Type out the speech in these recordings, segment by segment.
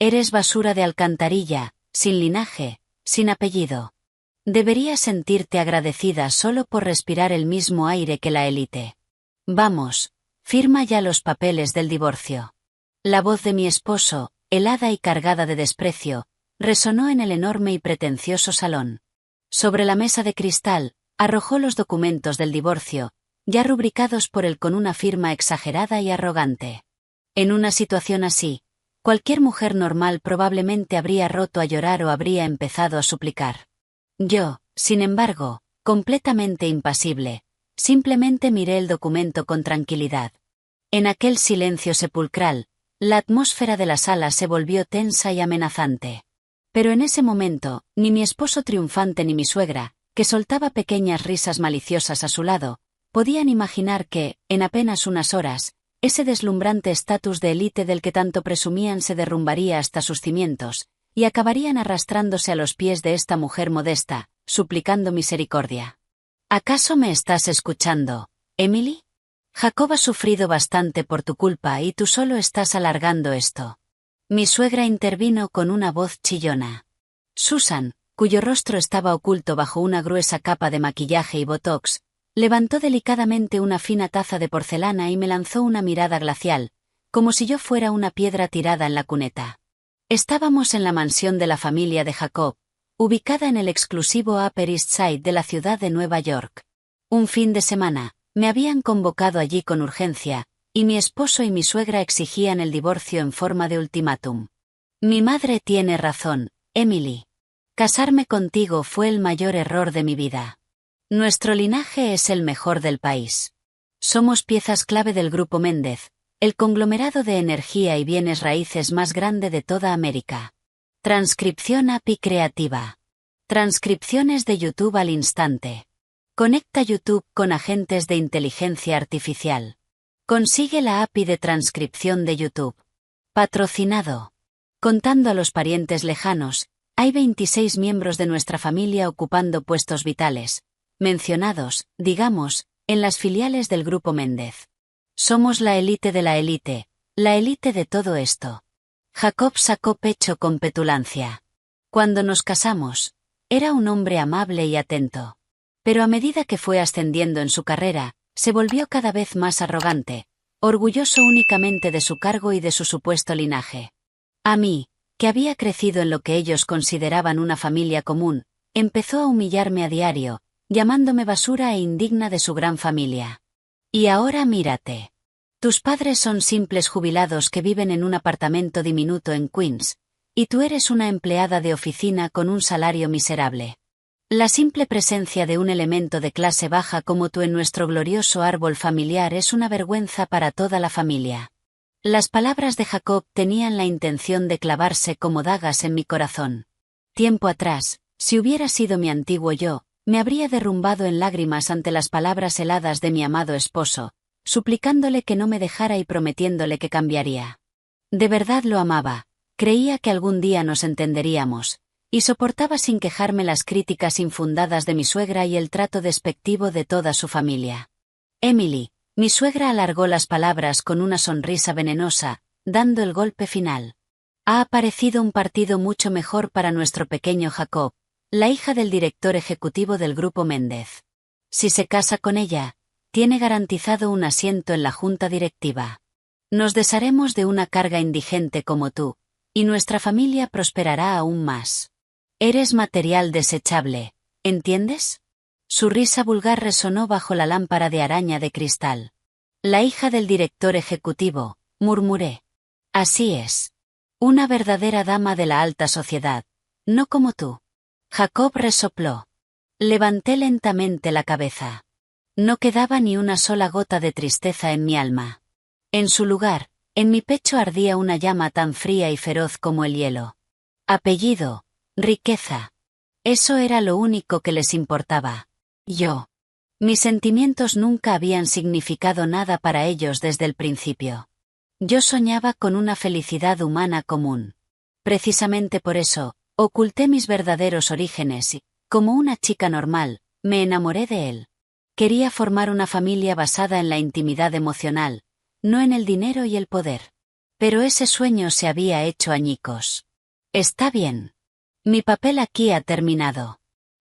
Eres basura de alcantarilla, sin linaje, sin apellido. Deberías sentirte agradecida solo por respirar el mismo aire que la élite. Vamos, firma ya los papeles del divorcio. La voz de mi esposo, helada y cargada de desprecio, resonó en el enorme y pretencioso salón. Sobre la mesa de cristal, arrojó los documentos del divorcio, ya rubricados por él con una firma exagerada y arrogante. En una situación así, cualquier mujer normal probablemente habría roto a llorar o habría empezado a suplicar. Yo, sin embargo, completamente impasible, simplemente miré el documento con tranquilidad. En aquel silencio sepulcral, la atmósfera de la sala se volvió tensa y amenazante. Pero en ese momento, ni mi esposo triunfante ni mi suegra, que soltaba pequeñas risas maliciosas a su lado, podían imaginar que, en apenas unas horas, ese deslumbrante estatus de élite del que tanto presumían se derrumbaría hasta sus cimientos, y acabarían arrastrándose a los pies de esta mujer modesta, suplicando misericordia. ¿Acaso me estás escuchando, Emily? Jacob ha sufrido bastante por tu culpa y tú solo estás alargando esto. Mi suegra intervino con una voz chillona. Susan, cuyo rostro estaba oculto bajo una gruesa capa de maquillaje y botox, levantó delicadamente una fina taza de porcelana y me lanzó una mirada glacial, como si yo fuera una piedra tirada en la cuneta. Estábamos en la mansión de la familia de Jacob, ubicada en el exclusivo Upper East Side de la ciudad de Nueva York. Un fin de semana, me habían convocado allí con urgencia, y mi esposo y mi suegra exigían el divorcio en forma de ultimátum. Mi madre tiene razón, Emily. Casarme contigo fue el mayor error de mi vida. Nuestro linaje es el mejor del país. Somos piezas clave del Grupo Méndez, el conglomerado de energía y bienes raíces más grande de toda América. Transcripción API creativa. Transcripciones de YouTube al instante. Conecta YouTube con agentes de inteligencia artificial. Consigue la API de transcripción de YouTube. Patrocinado. Contando a los parientes lejanos, hay 26 miembros de nuestra familia ocupando puestos vitales, mencionados, digamos, en las filiales del Grupo Méndez. Somos la élite de la élite de todo esto. Jacob sacó pecho con petulancia. Cuando nos casamos, era un hombre amable y atento. Pero a medida que fue ascendiendo en su carrera, se volvió cada vez más arrogante, orgulloso únicamente de su cargo y de su supuesto linaje. A mí, que había crecido en lo que ellos consideraban una familia común, empezó a humillarme a diario, llamándome basura e indigna de su gran familia. Y ahora mírate. Tus padres son simples jubilados que viven en un apartamento diminuto en Queens, y tú eres una empleada de oficina con un salario miserable. La simple presencia de un elemento de clase baja como tú en nuestro glorioso árbol familiar es una vergüenza para toda la familia. Las palabras de Jacob tenían la intención de clavarse como dagas en mi corazón. Tiempo atrás, si hubiera sido mi antiguo yo, me habría derrumbado en lágrimas ante las palabras heladas de mi amado esposo, suplicándole que no me dejara y prometiéndole que cambiaría. De verdad lo amaba, creía que algún día nos entenderíamos, y soportaba sin quejarme las críticas infundadas de mi suegra y el trato despectivo de toda su familia. Emily, mi suegra alargó las palabras con una sonrisa venenosa, dando el golpe final. Ha aparecido un partido mucho mejor para nuestro pequeño Jacob, la hija del director ejecutivo del Grupo Méndez. Si se casa con ella, tiene garantizado un asiento en la junta directiva. Nos desharemos de una carga indigente como tú, y nuestra familia prosperará aún más. Eres material desechable, ¿entiendes? Su risa vulgar resonó bajo la lámpara de araña de cristal. La hija del director ejecutivo, murmuré. Así es. Una verdadera dama de la alta sociedad, no como tú. Jacob resopló. Levanté lentamente la cabeza. No quedaba ni una sola gota de tristeza en mi alma. En su lugar, en mi pecho ardía una llama tan fría y feroz como el hielo. Apellido, riqueza. Eso era lo único que les importaba. Yo. Mis sentimientos nunca habían significado nada para ellos desde el principio. Yo soñaba con una felicidad humana común. Precisamente por eso, oculté mis verdaderos orígenes y, como una chica normal, me enamoré de él. Quería formar una familia basada en la intimidad emocional, no en el dinero y el poder. Pero ese sueño se había hecho añicos. Está bien. Mi papel aquí ha terminado.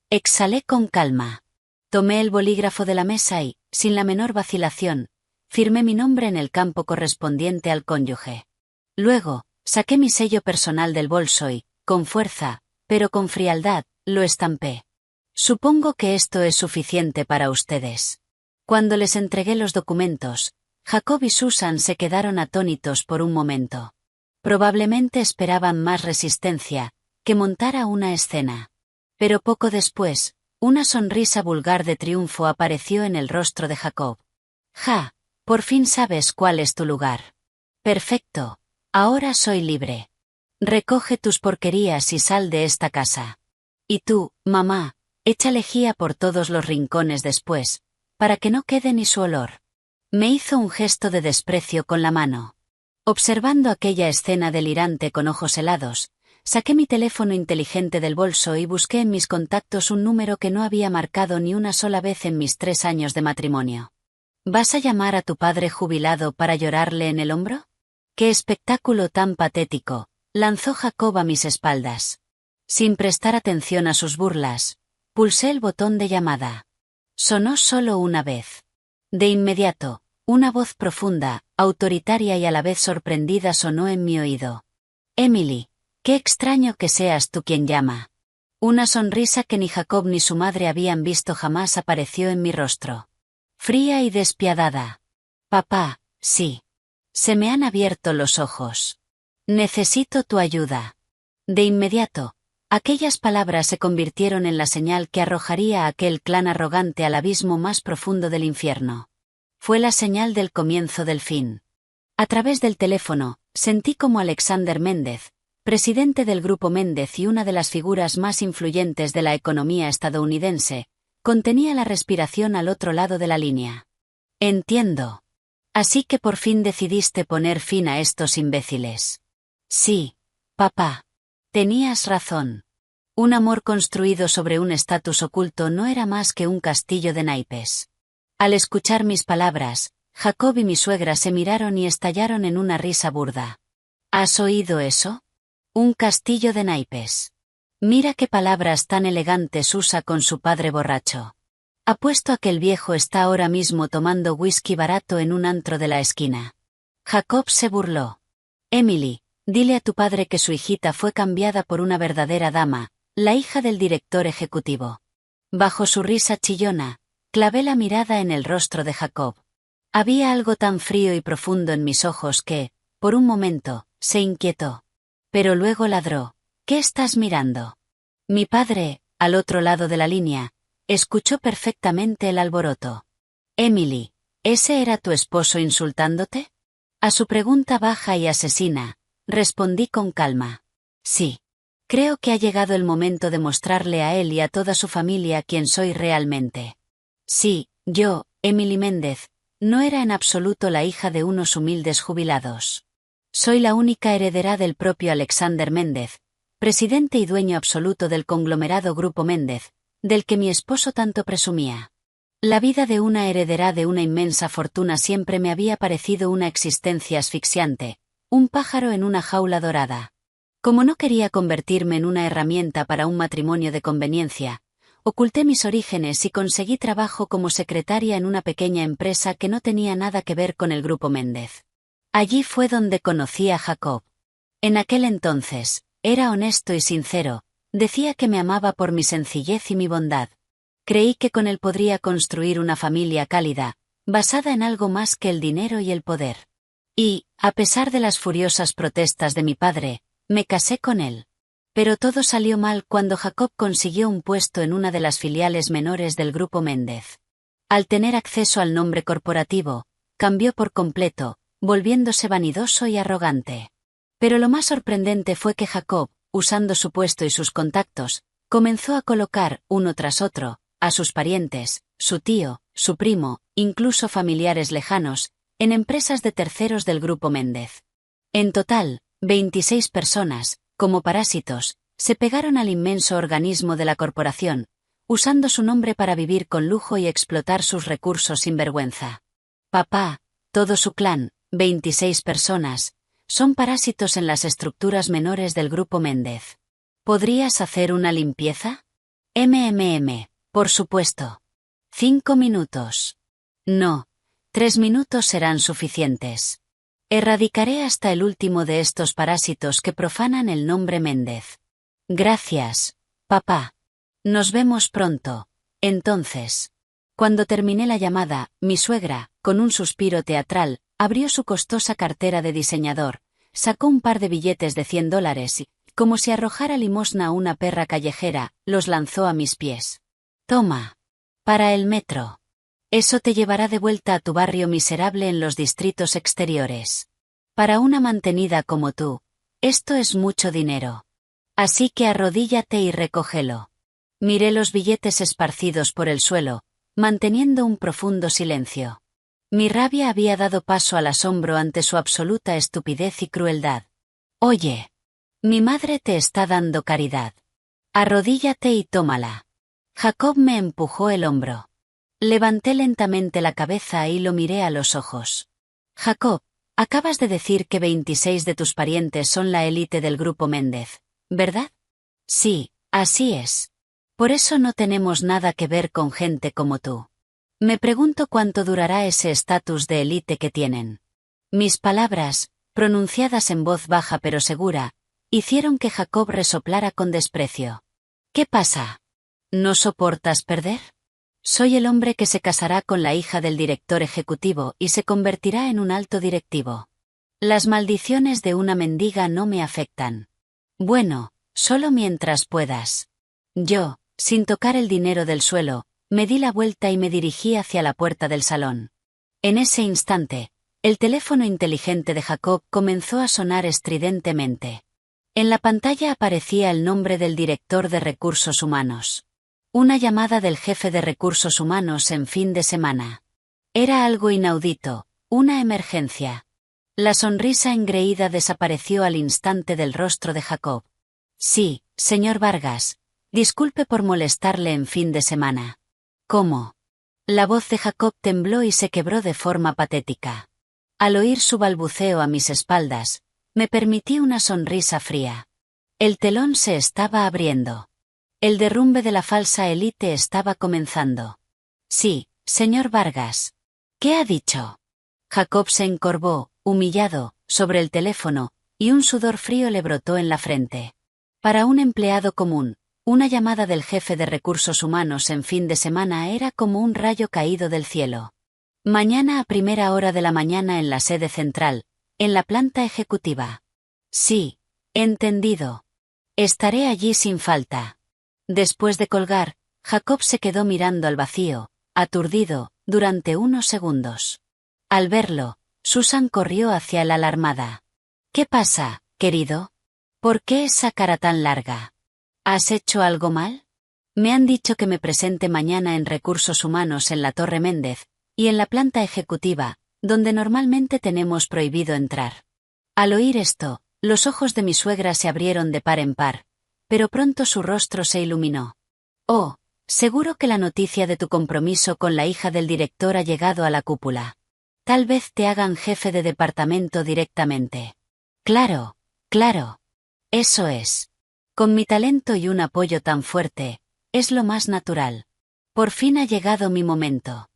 Exhalé con calma. Tomé el bolígrafo de la mesa y, sin la menor vacilación, firmé mi nombre en el campo correspondiente al cónyuge. Luego, saqué mi sello personal del bolso y, con fuerza, pero con frialdad, lo estampé. Supongo que esto es suficiente para ustedes. Cuando les entregué los documentos, Jacob y Susan se quedaron atónitos por un momento. Probablemente esperaban más resistencia, que montara una escena. Pero poco después, una sonrisa vulgar de triunfo apareció en el rostro de Jacob. Ja, por fin sabes cuál es tu lugar. Perfecto, ahora soy libre. Recoge tus porquerías y sal de esta casa. Y tú, mamá, echa lejía por todos los rincones después, para que no quede ni su olor. Me hizo un gesto de desprecio con la mano. Observando aquella escena delirante con ojos helados, saqué mi teléfono inteligente del bolso y busqué en mis contactos un número que no había marcado ni una sola vez en mis 3 años de matrimonio. ¿Vas a llamar a tu padre jubilado para llorarle en el hombro? ¡Qué espectáculo tan patético!, lanzó Jacob a mis espaldas. Sin prestar atención a sus burlas, pulsé el botón de llamada. Sonó solo una vez. De inmediato, una voz profunda, autoritaria y a la vez sorprendida sonó en mi oído. Emily, qué extraño que seas tú quien llama. Una sonrisa que ni Jacob ni su madre habían visto jamás apareció en mi rostro. Fría y despiadada. Papá, sí. Se me han abierto los ojos. Necesito tu ayuda. De inmediato, aquellas palabras se convirtieron en la señal que arrojaría a aquel clan arrogante al abismo más profundo del infierno. Fue la señal del comienzo del fin. A través del teléfono, sentí como Alexander Méndez, presidente del Grupo Méndez y una de las figuras más influyentes de la economía estadounidense, contenía la respiración al otro lado de la línea. Entiendo. Así que por fin decidiste poner fin a estos imbéciles. Sí, papá. Tenías razón. Un amor construido sobre un estatus oculto no era más que un castillo de naipes. Al escuchar mis palabras, Jacob y mi suegra se miraron y estallaron en una risa burda. ¿Has oído eso? Un castillo de naipes. Mira qué palabras tan elegantes usa con su padre borracho. Apuesto a que el viejo está ahora mismo tomando whisky barato en un antro de la esquina. Jacob se burló. Emily, dile a tu padre que su hijita fue cambiada por una verdadera dama, la hija del director ejecutivo. Bajo su risa chillona, clavé la mirada en el rostro de Jacob. Había algo tan frío y profundo en mis ojos que, por un momento, se inquietó. Pero luego ladró. ¿Qué estás mirando? Mi padre, al otro lado de la línea, escuchó perfectamente el alboroto. Emily, ¿ese era tu esposo insultándote? A su pregunta baja y asesina, respondí con calma. Sí. Creo que ha llegado el momento de mostrarle a él y a toda su familia quién soy realmente. Sí, yo, Emily Méndez, no era en absoluto la hija de unos humildes jubilados. Soy la única heredera del propio Alexander Méndez, presidente y dueño absoluto del conglomerado Grupo Méndez, del que mi esposo tanto presumía. La vida de una heredera de una inmensa fortuna siempre me había parecido una existencia asfixiante, un pájaro en una jaula dorada. Como no quería convertirme en una herramienta para un matrimonio de conveniencia, oculté mis orígenes y conseguí trabajo como secretaria en una pequeña empresa que no tenía nada que ver con el Grupo Méndez. Allí fue donde conocí a Jacob. En aquel entonces, era honesto y sincero, decía que me amaba por mi sencillez y mi bondad. Creí que con él podría construir una familia cálida, basada en algo más que el dinero y el poder. Y, a pesar de las furiosas protestas de mi padre, me casé con él. Pero todo salió mal cuando Jacob consiguió un puesto en una de las filiales menores del Grupo Méndez. Al tener acceso al nombre corporativo, cambió por completo, volviéndose vanidoso y arrogante. Pero lo más sorprendente fue que Jacob, usando su puesto y sus contactos, comenzó a colocar, uno tras otro, a sus parientes, su tío, su primo, incluso familiares lejanos, en empresas de terceros del Grupo Méndez. En total, 26 personas, como parásitos, se pegaron al inmenso organismo de la corporación, usando su nombre para vivir con lujo y explotar sus recursos sin vergüenza. Papá, todo su clan, 26 personas, Son parásitos en las estructuras menores del grupo Méndez. ¿Podrías hacer una limpieza? Por supuesto. 5 minutos. No. 3 minutos serán suficientes. Erradicaré hasta el último de estos parásitos que profanan el nombre Méndez. Gracias, papá. Nos vemos pronto. Entonces. Cuando terminé la llamada, mi suegra, con un suspiro teatral, abrió su costosa cartera de diseñador, sacó un par de billetes de $100 y, como si arrojara limosna a una perra callejera, los lanzó a mis pies. Toma. Para el metro. Eso te llevará de vuelta a tu barrio miserable en los distritos exteriores. Para una mantenida como tú, esto es mucho dinero. Así que arrodíllate y recógelo. Miré los billetes esparcidos por el suelo, manteniendo un profundo silencio. Mi rabia había dado paso al asombro ante su absoluta estupidez y crueldad. Oye. Mi madre te está dando caridad. Arrodíllate y tómala. Jacob me empujó el hombro. Levanté lentamente la cabeza y lo miré a los ojos. Jacob, acabas de decir que 26 de tus parientes son la élite del grupo Méndez, ¿verdad? Sí, así es. Por eso no tenemos nada que ver con gente como tú. Me pregunto cuánto durará ese estatus de élite que tienen. Mis palabras, pronunciadas en voz baja pero segura, hicieron que Jacob resoplara con desprecio. ¿Qué pasa? ¿No soportas perder? Soy el hombre que se casará con la hija del director ejecutivo y se convertirá en un alto directivo. Las maldiciones de una mendiga no me afectan. Bueno, solo mientras puedas. Yo, sin tocar el dinero del suelo, me di la vuelta y me dirigí hacia la puerta del salón. En ese instante, el teléfono inteligente de Jacob comenzó a sonar estridentemente. En la pantalla aparecía el nombre del director de recursos humanos. Una llamada del jefe de recursos humanos en fin de semana. Era algo inaudito, una emergencia. La sonrisa engreída desapareció al instante del rostro de Jacob. Sí, señor Vargas. Disculpe por molestarle en fin de semana. ¿Cómo? La voz de Jacob tembló y se quebró de forma patética. Al oír su balbuceo a mis espaldas, me permití una sonrisa fría. El telón se estaba abriendo. El derrumbe de la falsa élite estaba comenzando. Sí, señor Vargas. ¿Qué ha dicho? Jacob se encorvó, humillado, sobre el teléfono, y un sudor frío le brotó en la frente. Para un empleado común, una llamada del jefe de recursos humanos en fin de semana era como un rayo caído del cielo. Mañana a primera hora de la mañana en la sede central, en la planta ejecutiva. Sí, entendido. Estaré allí sin falta. Después de colgar, Jacob se quedó mirando al vacío, aturdido, durante unos segundos. Al verlo, Susan corrió hacia él alarmada. ¿Qué pasa, querido? ¿Por qué esa cara tan larga? ¿Has hecho algo mal? Me han dicho que me presente mañana en Recursos Humanos en la Torre Méndez, y en la planta ejecutiva, donde normalmente tenemos prohibido entrar. Al oír esto, los ojos de mi suegra se abrieron de par en par, pero pronto su rostro se iluminó. Oh, seguro que la noticia de tu compromiso con la hija del director ha llegado a la cúpula. Tal vez te hagan jefe de departamento directamente. Claro, claro. Eso es. Con mi talento y un apoyo tan fuerte, es lo más natural. Por fin ha llegado mi momento.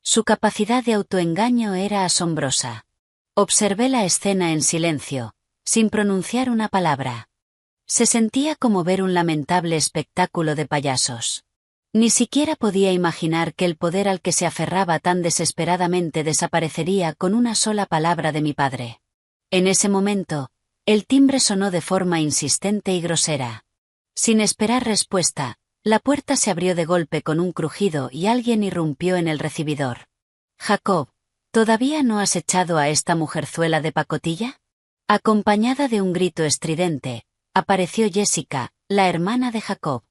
Su capacidad de autoengaño era asombrosa. Observé la escena en silencio, sin pronunciar una palabra. Se sentía como ver un lamentable espectáculo de payasos. Ni siquiera podía imaginar que el poder al que se aferraba tan desesperadamente desaparecería con una sola palabra de mi padre. En ese momento, el timbre sonó de forma insistente y grosera. Sin esperar respuesta, la puerta se abrió de golpe con un crujido y alguien irrumpió en el recibidor. Jacob, ¿todavía no has echado a esta mujerzuela de pacotilla? Acompañada de un grito estridente, apareció Jessica, la hermana de Jacob.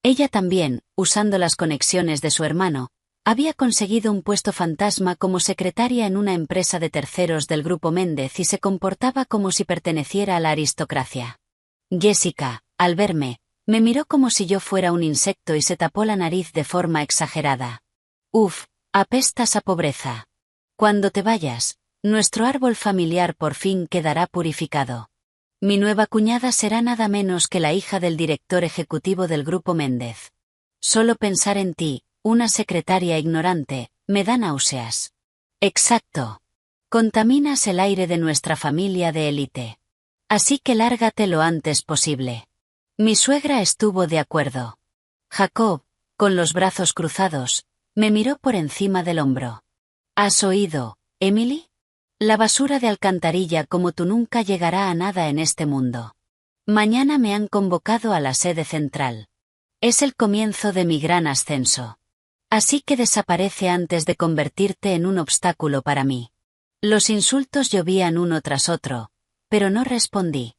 Ella también, usando las conexiones de su hermano, había conseguido un puesto fantasma como secretaria en una empresa de terceros del grupo Méndez y se comportaba como si perteneciera a la aristocracia. Jessica, al verme, me miró como si yo fuera un insecto y se tapó la nariz de forma exagerada. Uf, apestas a pobreza. Cuando te vayas, Nuestro árbol familiar por fin quedará purificado. Mi nueva cuñada será nada menos que la hija del director ejecutivo del Grupo Méndez. Solo pensar en ti, una secretaria ignorante, me da náuseas. Exacto. Contaminas el aire de nuestra familia de élite. Así que lárgate lo antes posible. Mi suegra estuvo de acuerdo. Jacob, con los brazos cruzados, me miró por encima del hombro. ¿Has oído, Emily? La basura de alcantarilla como tú nunca llegará a nada en este mundo. Mañana me han convocado a la sede central. Es el comienzo de mi gran ascenso. Así que desaparece antes de convertirte en un obstáculo para mí. Los insultos llovían uno tras otro, pero no respondí.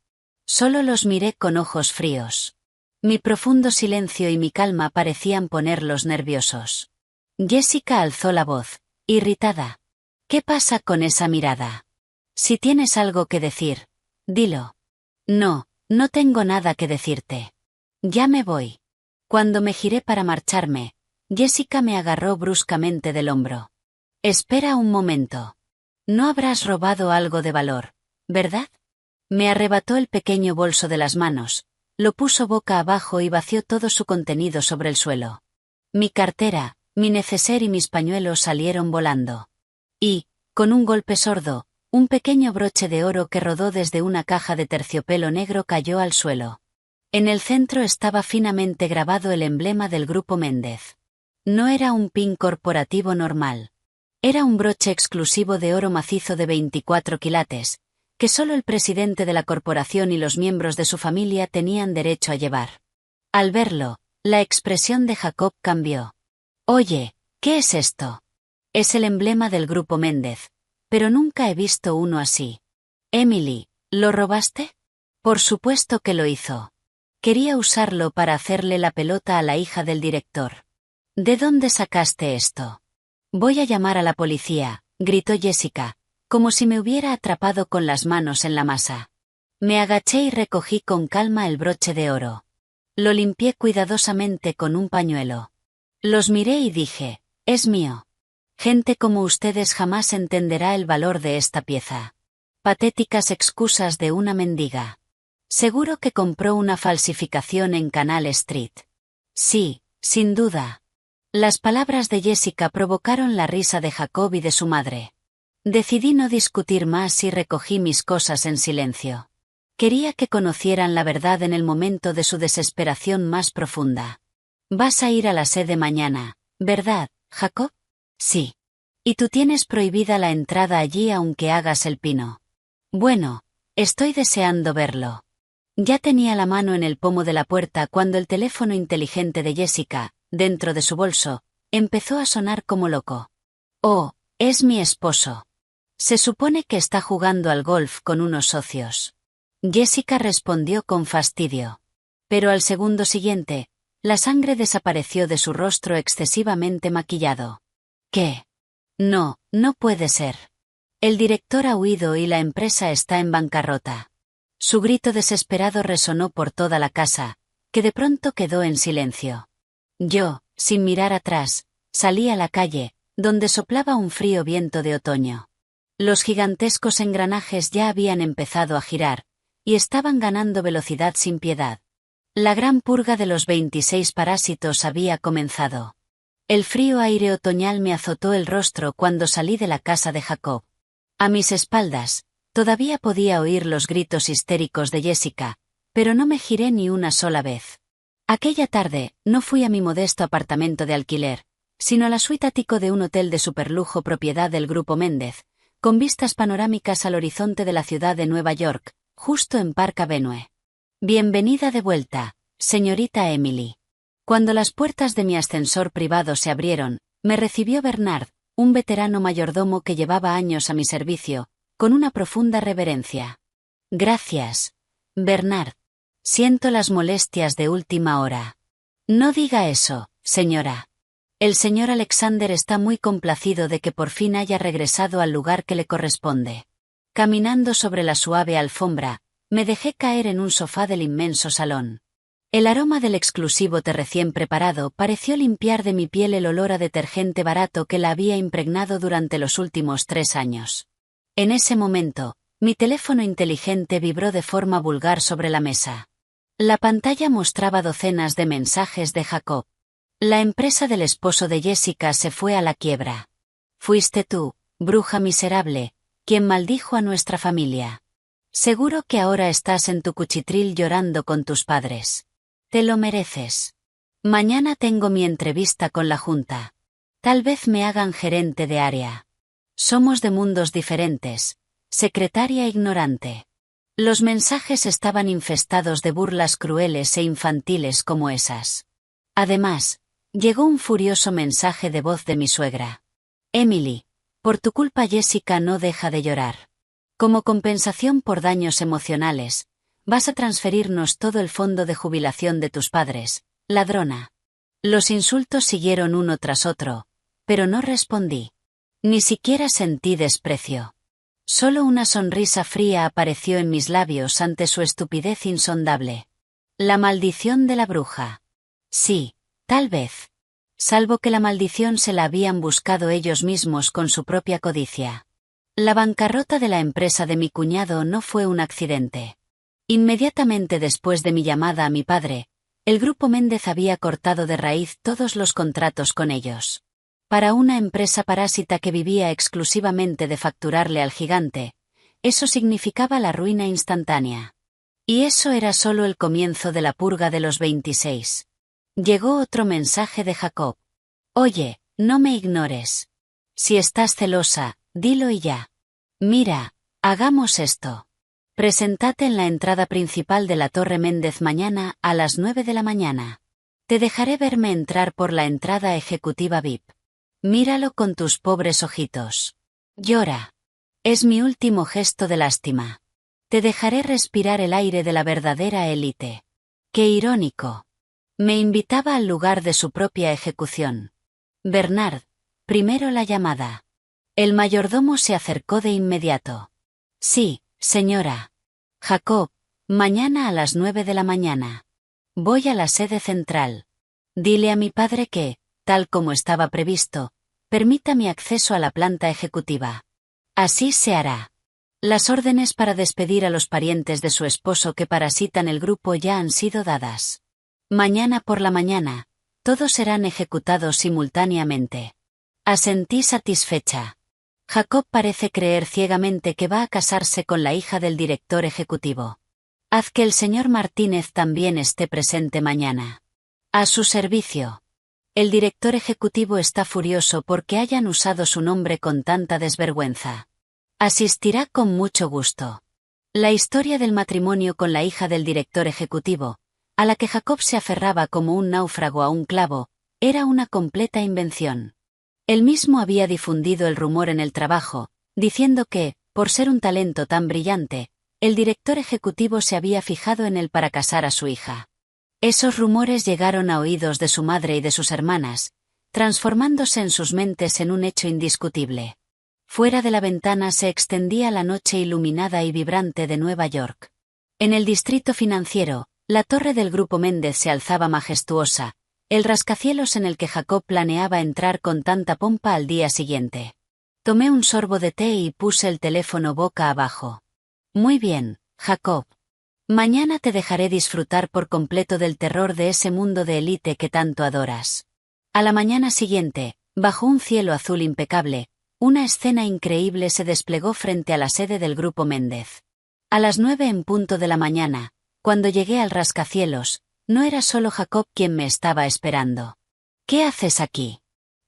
Solo los miré con ojos fríos. Mi profundo silencio y mi calma parecían ponerlos nerviosos. Jessica alzó la voz, irritada. ¿Qué pasa con esa mirada? Si tienes algo que decir, dilo. No, no tengo nada que decirte. Ya me voy. Cuando me giré para marcharme, Jessica me agarró bruscamente del hombro. Espera un momento. No habrás robado algo de valor, ¿verdad? Me arrebató el pequeño bolso de las manos, lo puso boca abajo y vació todo su contenido sobre el suelo. Mi cartera, mi neceser y mis pañuelos salieron volando. Y, con un golpe sordo, un pequeño broche de oro que rodó desde una caja de terciopelo negro cayó al suelo. En el centro estaba finamente grabado el emblema del Grupo Méndez. No era un pin corporativo normal. Era un broche exclusivo de oro macizo de 24 quilates, que solo el presidente de la corporación y los miembros de su familia tenían derecho a llevar. Al verlo, la expresión de Jacob cambió. Oye, ¿qué es esto? Es el emblema del Grupo Méndez, pero nunca he visto uno así. Emily, ¿lo robaste? Por supuesto que lo hizo. Quería usarlo para hacerle la pelota a la hija del director. ¿De dónde sacaste esto? Voy a llamar a la policía, gritó Jessica, como si me hubiera atrapado con las manos en la masa. Me agaché y recogí con calma el broche de oro. Lo limpié cuidadosamente con un pañuelo. Los miré y dije, es mío. Gente como ustedes jamás entenderá el valor de esta pieza. Patéticas excusas de una mendiga. Seguro que compró una falsificación en Canal Street. Sí, sin duda. Las palabras de Jessica provocaron la risa de Jacob y de su madre. Decidí no discutir más y recogí mis cosas en silencio. Quería que conocieran la verdad en el momento de su desesperación más profunda. Vas a ir a la sede mañana, ¿verdad, Jacob? Sí. Y tú tienes prohibida la entrada allí aunque hagas el pino. Bueno, estoy deseando verlo. Ya tenía la mano en el pomo de la puerta cuando el teléfono inteligente de Jessica, dentro de su bolso, empezó a sonar como loco. Oh, es mi esposo. Se supone que está jugando al golf con unos socios. Jessica respondió con fastidio. Pero al segundo siguiente, la sangre desapareció de su rostro excesivamente maquillado. ¿Qué? No, no puede ser. El director ha huido y la empresa está en bancarrota. Su grito desesperado resonó por toda la casa, que de pronto quedó en silencio. Yo, sin mirar atrás, salí a la calle, donde soplaba un frío viento de otoño. Los gigantescos engranajes ya habían empezado a girar, y estaban ganando velocidad sin piedad. La gran purga de los 26 parásitos había comenzado. El frío aire otoñal me azotó el rostro cuando salí de la casa de Jacob. A mis espaldas, todavía podía oír los gritos histéricos de Jessica, pero no me giré ni una sola vez. Aquella tarde, no fui a mi modesto apartamento de alquiler, sino a la suite ático de un hotel de superlujo propiedad del Grupo Méndez, con vistas panorámicas al horizonte de la ciudad de Nueva York, justo en Park Avenue. Bienvenida de vuelta, señorita Emily. Cuando las puertas de mi ascensor privado se abrieron, me recibió Bernard, un veterano mayordomo que llevaba años a mi servicio, con una profunda reverencia. Gracias, Bernard. Siento las molestias de última hora. No diga eso, señora. El señor Alexander está muy complacido de que por fin haya regresado al lugar que le corresponde. Caminando sobre la suave alfombra, me dejé caer en un sofá del inmenso salón. El aroma del exclusivo té recién preparado pareció limpiar de mi piel el olor a detergente barato que la había impregnado durante los últimos 3 años. En ese momento, mi teléfono inteligente vibró de forma vulgar sobre la mesa. La pantalla mostraba docenas de mensajes de Jacob. La empresa del esposo de Jessica se fue a la quiebra. Fuiste tú, bruja miserable, quien maldijo a nuestra familia. Seguro que ahora estás en tu cuchitril llorando con tus padres. Te lo mereces. Mañana tengo mi entrevista con la junta. Tal vez me hagan gerente de área. Somos de mundos diferentes. Secretaria ignorante. Los mensajes estaban infestados de burlas crueles e infantiles como esas. Además, llegó un furioso mensaje de voz de mi suegra. Emily, por tu culpa Jessica no deja de llorar. Como compensación por daños emocionales, vas a transferirnos todo el fondo de jubilación de tus padres, ladrona. Los insultos siguieron uno tras otro, pero no respondí. Ni siquiera sentí desprecio. Solo una sonrisa fría apareció en mis labios ante su estupidez insondable. La maldición de la bruja. Sí, tal vez. Salvo que la maldición se la habían buscado ellos mismos con su propia codicia. La bancarrota de la empresa de mi cuñado no fue un accidente. Inmediatamente después de mi llamada a mi padre, el grupo Méndez había cortado de raíz todos los contratos con ellos. Para una empresa parásita que vivía exclusivamente de facturarle al gigante, eso significaba la ruina instantánea. Y eso era solo el comienzo de la purga de los 26. Llegó otro mensaje de Jacob. Oye, no me ignores. Si estás celosa, dilo y ya. Mira, hagamos esto. Preséntate en la entrada principal de la Torre Méndez mañana a las 9 de la mañana. Te dejaré verme entrar por la entrada ejecutiva VIP. Míralo con tus pobres ojitos. Llora. Es mi último gesto de lástima. Te dejaré respirar el aire de la verdadera élite. Qué irónico. Me invitaba al lugar de su propia ejecución. Bernard, primero la llamada. El mayordomo se acercó de inmediato. Sí, señora. Jacob, mañana a las 9 de la mañana. Voy a la sede central. Dile a mi padre que, tal como estaba previsto, permita mi acceso a la planta ejecutiva. Así se hará. Las órdenes para despedir a los parientes de su esposo que parasitan el grupo ya han sido dadas. Mañana por la mañana, todos serán ejecutados simultáneamente. Asentí satisfecha. Jacob parece creer ciegamente que va a casarse con la hija del director ejecutivo. Haz que el señor Martínez también esté presente mañana. A su servicio. El director ejecutivo está furioso porque hayan usado su nombre con tanta desvergüenza. Asistirá con mucho gusto. La historia del matrimonio con la hija del director ejecutivo, a la que Jacob se aferraba como un náufrago a un clavo, era una completa invención. Él mismo había difundido el rumor en el trabajo, diciendo que, por ser un talento tan brillante, el director ejecutivo se había fijado en él para casar a su hija. Esos rumores llegaron a oídos de su madre y de sus hermanas, transformándose en sus mentes en un hecho indiscutible. Fuera de la ventana se extendía la noche iluminada y vibrante de Nueva York. En el distrito financiero, la torre del Grupo Méndez se alzaba majestuosa, el rascacielos en el que Jacob planeaba entrar con tanta pompa al día siguiente. Tomé un sorbo de té y puse el teléfono boca abajo. Muy bien, Jacob. Mañana te dejaré disfrutar por completo del terror de ese mundo de élite que tanto adoras. A la mañana siguiente, bajo un cielo azul impecable, una escena increíble se desplegó frente a la sede del Grupo Méndez. A las 9 en punto de la mañana, cuando llegué al rascacielos, no era solo Jacob quien me estaba esperando. ¿Qué haces aquí?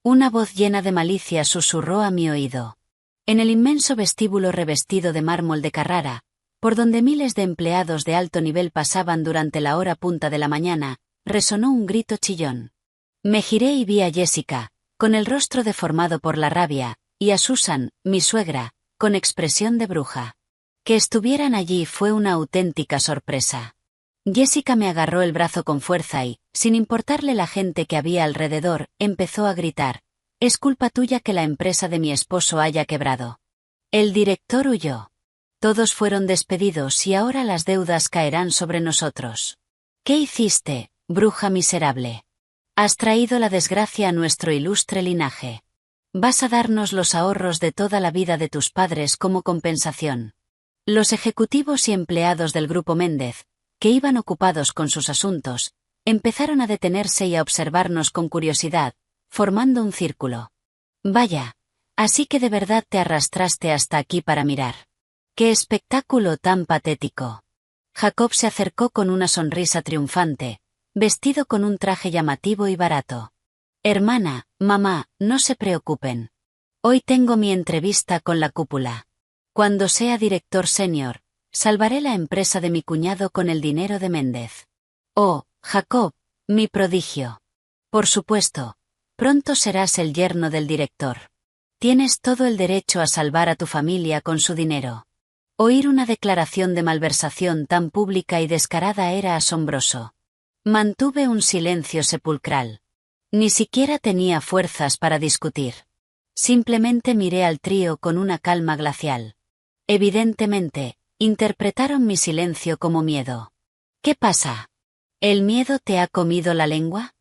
Una voz llena de malicia susurró a mi oído. En el inmenso vestíbulo revestido de mármol de Carrara, por donde miles de empleados de alto nivel pasaban durante la hora punta de la mañana, resonó un grito chillón. Me giré y vi a Jessica, con el rostro deformado por la rabia, y a Susan, mi suegra, con expresión de bruja. Que estuvieran allí fue una auténtica sorpresa. Jessica me agarró el brazo con fuerza y, sin importarle la gente que había alrededor, empezó a gritar: «Es culpa tuya que la empresa de mi esposo haya quebrado. El director huyó. Todos fueron despedidos y ahora las deudas caerán sobre nosotros. ¿Qué hiciste, bruja miserable? Has traído la desgracia a nuestro ilustre linaje. Vas a darnos los ahorros de toda la vida de tus padres como compensación. Los ejecutivos y empleados del Grupo Méndez, que iban ocupados con sus asuntos, empezaron a detenerse y a observarnos con curiosidad, formando un círculo. Vaya, así que de verdad te arrastraste hasta aquí para mirar. ¡Qué espectáculo tan patético! Jacob se acercó con una sonrisa triunfante, vestido con un traje llamativo y barato. Hermana, mamá, no se preocupen. Hoy tengo mi entrevista con la cúpula. Cuando sea director senior, salvaré la empresa de mi cuñado con el dinero de Méndez. Oh, Jacob, mi prodigio. Por supuesto, pronto serás el yerno del director. Tienes todo el derecho a salvar a tu familia con su dinero. Oír una declaración de malversación tan pública y descarada era asombroso. Mantuve un silencio sepulcral. Ni siquiera tenía fuerzas para discutir. Simplemente miré al trío con una calma glacial. Evidentemente, interpretaron mi silencio como miedo. ¿Qué pasa? ¿El miedo te ha comido la lengua?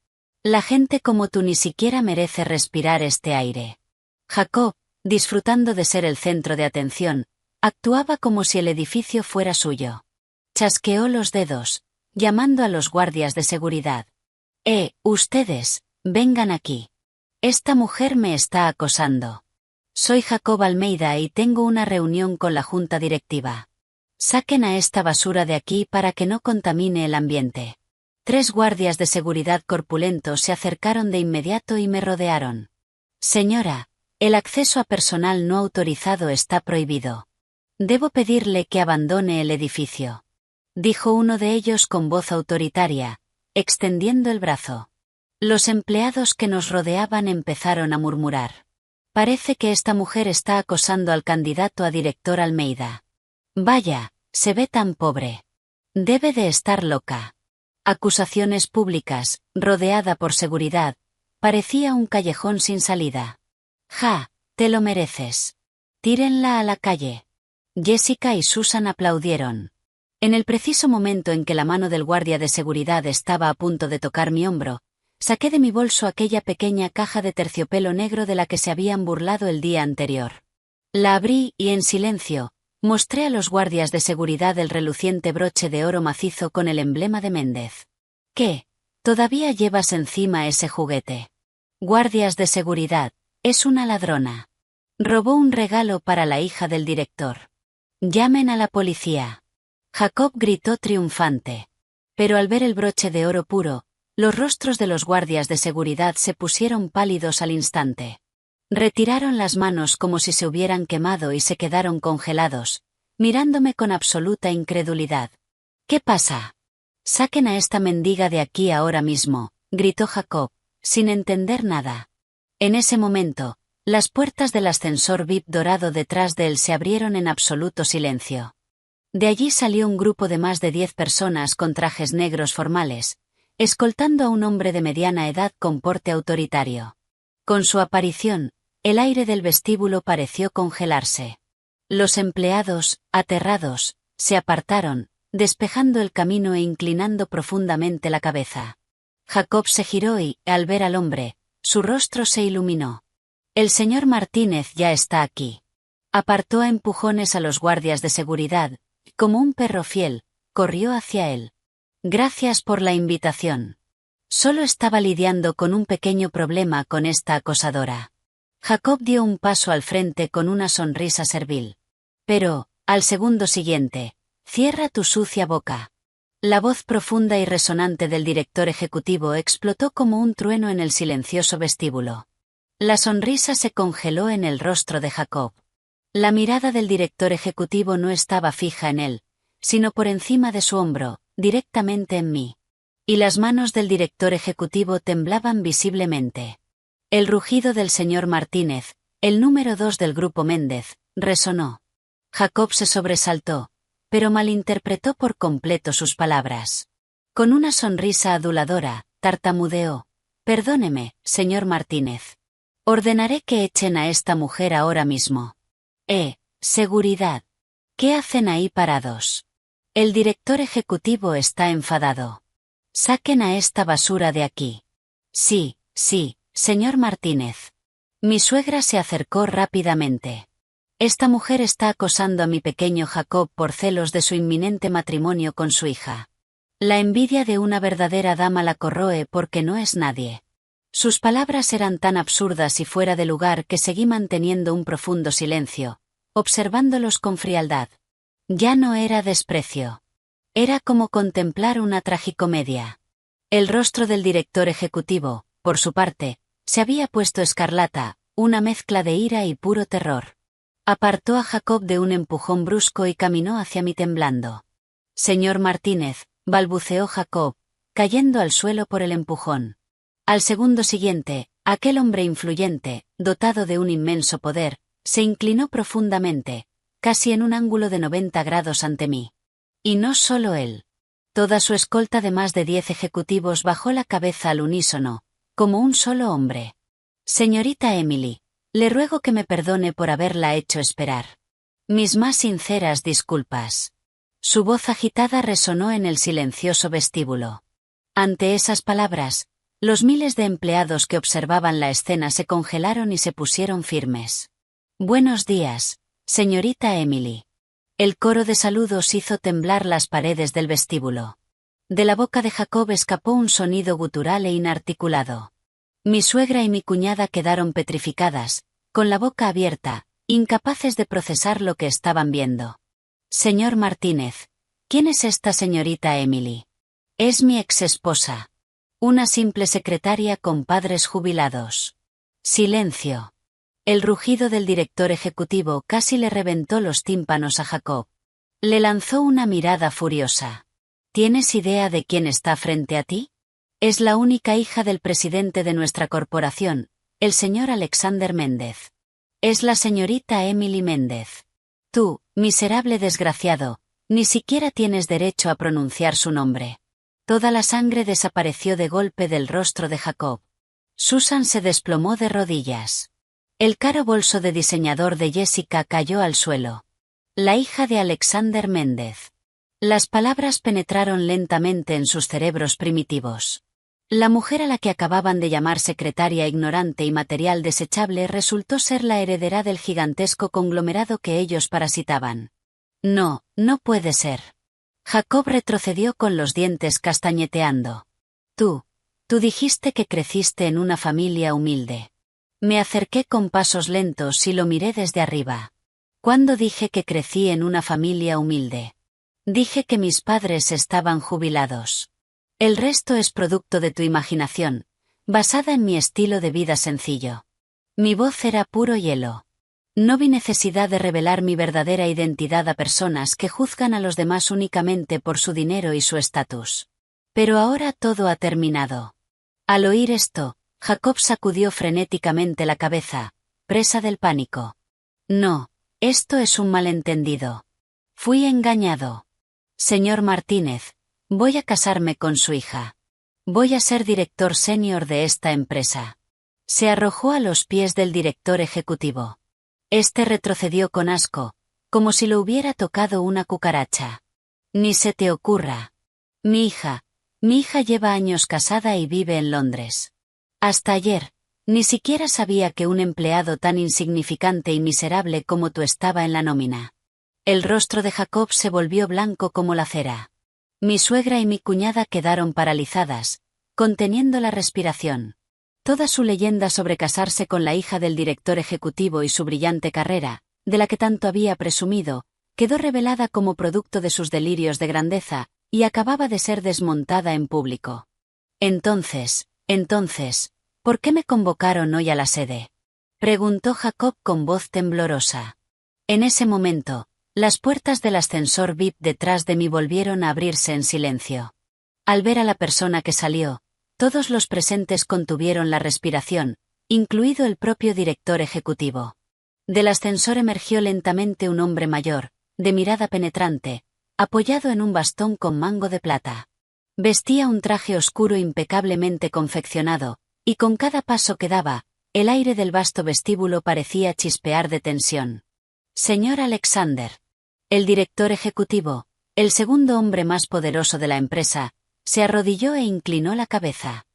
La gente como tú ni siquiera merece respirar este aire. Jacob, disfrutando de ser el centro de atención, actuaba como si el edificio fuera suyo. Chasqueó los dedos, llamando a los guardias de seguridad. Ustedes, vengan aquí. Esta mujer me está acosando. Soy Jacob Almeida y tengo una reunión con la junta directiva. Saquen a esta basura de aquí para que no contamine el ambiente. 3 guardias de seguridad corpulentos se acercaron de inmediato y me rodearon. Señora, el acceso a personal no autorizado está prohibido. Debo pedirle que abandone el edificio. Dijo uno de ellos con voz autoritaria, extendiendo el brazo. Los empleados que nos rodeaban empezaron a murmurar. Parece que esta mujer está acosando al candidato a director Almeida. Vaya, se ve tan pobre. Debe de estar loca. Acusaciones públicas, rodeada por seguridad, parecía un callejón sin salida. Ja, te lo mereces. Tírenla a la calle. Jessica y Susan aplaudieron. En el preciso momento en que la mano del guardia de seguridad estaba a punto de tocar mi hombro, saqué de mi bolso aquella pequeña caja de terciopelo negro de la que se habían burlado el día anterior. La abrí y en silencio, mostré a los guardias de seguridad el reluciente broche de oro macizo con el emblema de Méndez. ¿Qué? ¿Todavía llevas encima ese juguete? Guardias de seguridad, es una ladrona. Robó un regalo para la hija del director. Llamen a la policía. Jacob gritó triunfante. Pero al ver el broche de oro puro, los rostros de los guardias de seguridad se pusieron pálidos al instante. Retiraron las manos como si se hubieran quemado y se quedaron congelados, mirándome con absoluta incredulidad. ¿Qué pasa? Saquen a esta mendiga de aquí ahora mismo, gritó Jacob, sin entender nada. En ese momento, las puertas del ascensor VIP dorado detrás de él se abrieron en absoluto silencio. De allí salió un grupo de más de 10 personas con trajes negros formales, escoltando a un hombre de mediana edad con porte autoritario. Con su aparición, el aire del vestíbulo pareció congelarse. Los empleados, aterrados, se apartaron, despejando el camino e inclinando profundamente la cabeza. Jacob se giró y, al ver al hombre, su rostro se iluminó. El señor Martínez ya está aquí. Apartó a empujones a los guardias de seguridad, y como un perro fiel, corrió hacia él. Gracias por la invitación. Solo estaba lidiando con un pequeño problema con esta acosadora. Jacob dio un paso al frente con una sonrisa servil. Pero, al segundo siguiente, cierra tu sucia boca. La voz profunda y resonante del director ejecutivo explotó como un trueno en el silencioso vestíbulo. La sonrisa se congeló en el rostro de Jacob. La mirada del director ejecutivo no estaba fija en él, sino por encima de su hombro, directamente en mí. Y las manos del director ejecutivo temblaban visiblemente. El rugido del señor Martínez, el número 2 del Grupo Méndez, resonó. Jacob se sobresaltó, pero malinterpretó por completo sus palabras. Con una sonrisa aduladora, tartamudeó. Perdóneme, señor Martínez. Ordenaré que echen a esta mujer ahora mismo. Seguridad. ¿Qué hacen ahí parados? El director ejecutivo está enfadado. Saquen a esta basura de aquí. Sí, señor Martínez. Mi suegra se acercó rápidamente. Esta mujer está acosando a mi pequeño Jacob por celos de su inminente matrimonio con su hija. La envidia de una verdadera dama la corroe porque no es nadie. Sus palabras eran tan absurdas y fuera de lugar que seguí manteniendo un profundo silencio, observándolos con frialdad. Ya no era desprecio. Era como contemplar una tragicomedia. El rostro del director ejecutivo, por su parte, se había puesto escarlata, una mezcla de ira y puro terror. Apartó a Jacob de un empujón brusco y caminó hacia mí temblando. Señor Martínez, balbuceó Jacob, cayendo al suelo por el empujón. Al segundo siguiente, aquel hombre influyente, dotado de un inmenso poder, se inclinó profundamente, casi en un ángulo de 90 grados ante mí. Y no solo él. Toda su escolta de más de 10 ejecutivos bajó la cabeza al unísono, como un solo hombre. Señorita Emily, le ruego que me perdone por haberla hecho esperar. Mis más sinceras disculpas. Su voz agitada resonó en el silencioso vestíbulo. Ante esas palabras, los miles de empleados que observaban la escena se congelaron y se pusieron firmes. Buenos días, señorita Emily. El coro de saludos hizo temblar las paredes del vestíbulo. De la boca de Jacob escapó un sonido gutural e inarticulado. Mi suegra y mi cuñada quedaron petrificadas, con la boca abierta, incapaces de procesar lo que estaban viendo. Señor Martínez, ¿quién es esta señorita Emily? Es mi exesposa. Una simple secretaria con padres jubilados. Silencio. El rugido del director ejecutivo casi le reventó los tímpanos a Jacob. Le lanzó una mirada furiosa. ¿Tienes idea de quién está frente a ti? Es la única hija del presidente de nuestra corporación, el señor Alexander Méndez. Es la señorita Emily Méndez. Tú, miserable desgraciado, ni siquiera tienes derecho a pronunciar su nombre. Toda la sangre desapareció de golpe del rostro de Jacob. Susan se desplomó de rodillas. El caro bolso de diseñador de Jessica cayó al suelo. La hija de Alexander Méndez. Las palabras penetraron lentamente en sus cerebros primitivos. La mujer a la que acababan de llamar secretaria ignorante y material desechable resultó ser la heredera del gigantesco conglomerado que ellos parasitaban. No, no puede ser. Jacob retrocedió con los dientes castañeteando. Tú dijiste que creciste en una familia humilde. Me acerqué con pasos lentos y lo miré desde arriba. ¿Cuándo dije que crecí en una familia humilde? Dije que mis padres estaban jubilados. El resto es producto de tu imaginación, basada en mi estilo de vida sencillo. Mi voz era puro hielo. No vi necesidad de revelar mi verdadera identidad a personas que juzgan a los demás únicamente por su dinero y su estatus. Pero ahora todo ha terminado. Al oír esto, Jacob sacudió frenéticamente la cabeza, presa del pánico. No, esto es un malentendido. Fui engañado. Señor Martínez, voy a casarme con su hija. Voy a ser director senior de esta empresa. Se arrojó a los pies del director ejecutivo. Este retrocedió con asco, como si lo hubiera tocado una cucaracha. Ni se te ocurra. Mi hija lleva años casada y vive en Londres. Hasta ayer, ni siquiera sabía que un empleado tan insignificante y miserable como tú estaba en la nómina. El rostro de Jacob se volvió blanco como la cera. Mi suegra y mi cuñada quedaron paralizadas, conteniendo la respiración. Toda su leyenda sobre casarse con la hija del director ejecutivo y su brillante carrera, de la que tanto había presumido, quedó revelada como producto de sus delirios de grandeza, y acababa de ser desmontada en público. Entonces, ¿por qué me convocaron hoy a la sede? Preguntó Jacob con voz temblorosa. En ese momento, las puertas del ascensor VIP detrás de mí volvieron a abrirse en silencio. Al ver a la persona que salió, todos los presentes contuvieron la respiración, incluido el propio director ejecutivo. Del ascensor emergió lentamente un hombre mayor, de mirada penetrante, apoyado en un bastón con mango de plata. Vestía un traje oscuro impecablemente confeccionado, y con cada paso que daba, el aire del vasto vestíbulo parecía chispear de tensión. Señor Alexander. El director ejecutivo, el segundo hombre más poderoso de la empresa, se arrodilló e inclinó la cabeza.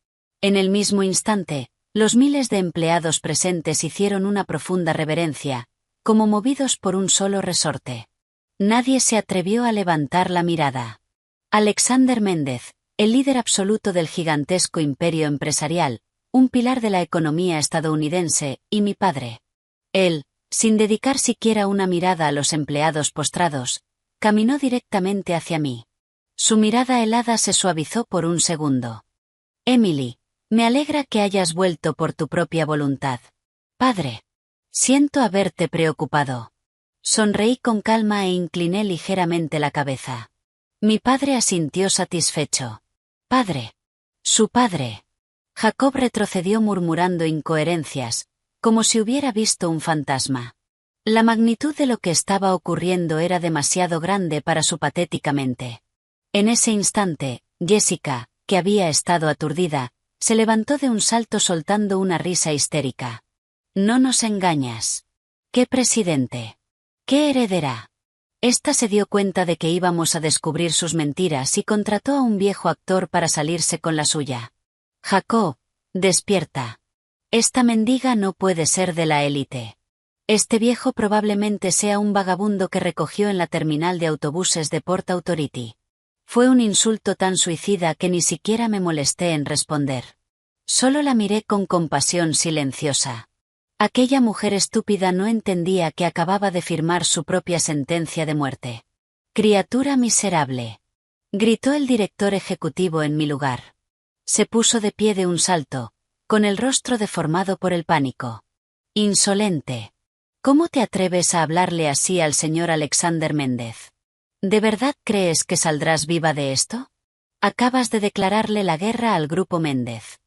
En el mismo instante, Los miles de empleados presentes hicieron una profunda reverencia, como movidos por un solo resorte. Nadie se atrevió a levantar la mirada. Alexander Méndez, el líder absoluto del gigantesco imperio empresarial, un pilar de la economía estadounidense, y mi padre. Él, sin dedicar siquiera una mirada a los empleados postrados, caminó directamente hacia mí. Su mirada helada se suavizó por un segundo. Emily, me alegra que hayas vuelto por tu propia voluntad. Padre. Siento haberte preocupado. Sonreí con calma e incliné ligeramente la cabeza. Mi padre asintió satisfecho. Padre. Su padre. Jacob retrocedió murmurando incoherencias, como si hubiera visto un fantasma. La magnitud de lo que estaba ocurriendo era demasiado grande para su patética mente. En ese instante, Jessica, que había estado aturdida, se levantó de un salto soltando una risa histérica. No nos engañas. ¿Qué presidente? ¿Qué heredera? Esta se dio cuenta de que íbamos a descubrir sus mentiras y contrató a un viejo actor para salirse con la suya. Jacob, despierta. Esta mendiga no puede ser de la élite. Este viejo probablemente sea un vagabundo que recogió en la terminal de autobuses de Port Authority. Fue un insulto tan suicida que ni siquiera me molesté en responder. Solo la miré con compasión silenciosa. Aquella mujer estúpida no entendía que acababa de firmar su propia sentencia de muerte. «Criatura miserable», gritó el director ejecutivo en mi lugar. Se puso de pie de un salto, con el rostro deformado por el pánico. «Insolente. ¿Cómo te atreves a hablarle así al señor Alexander Méndez? ¿De verdad crees que saldrás viva de esto? Acabas de declararle la guerra al grupo Méndez».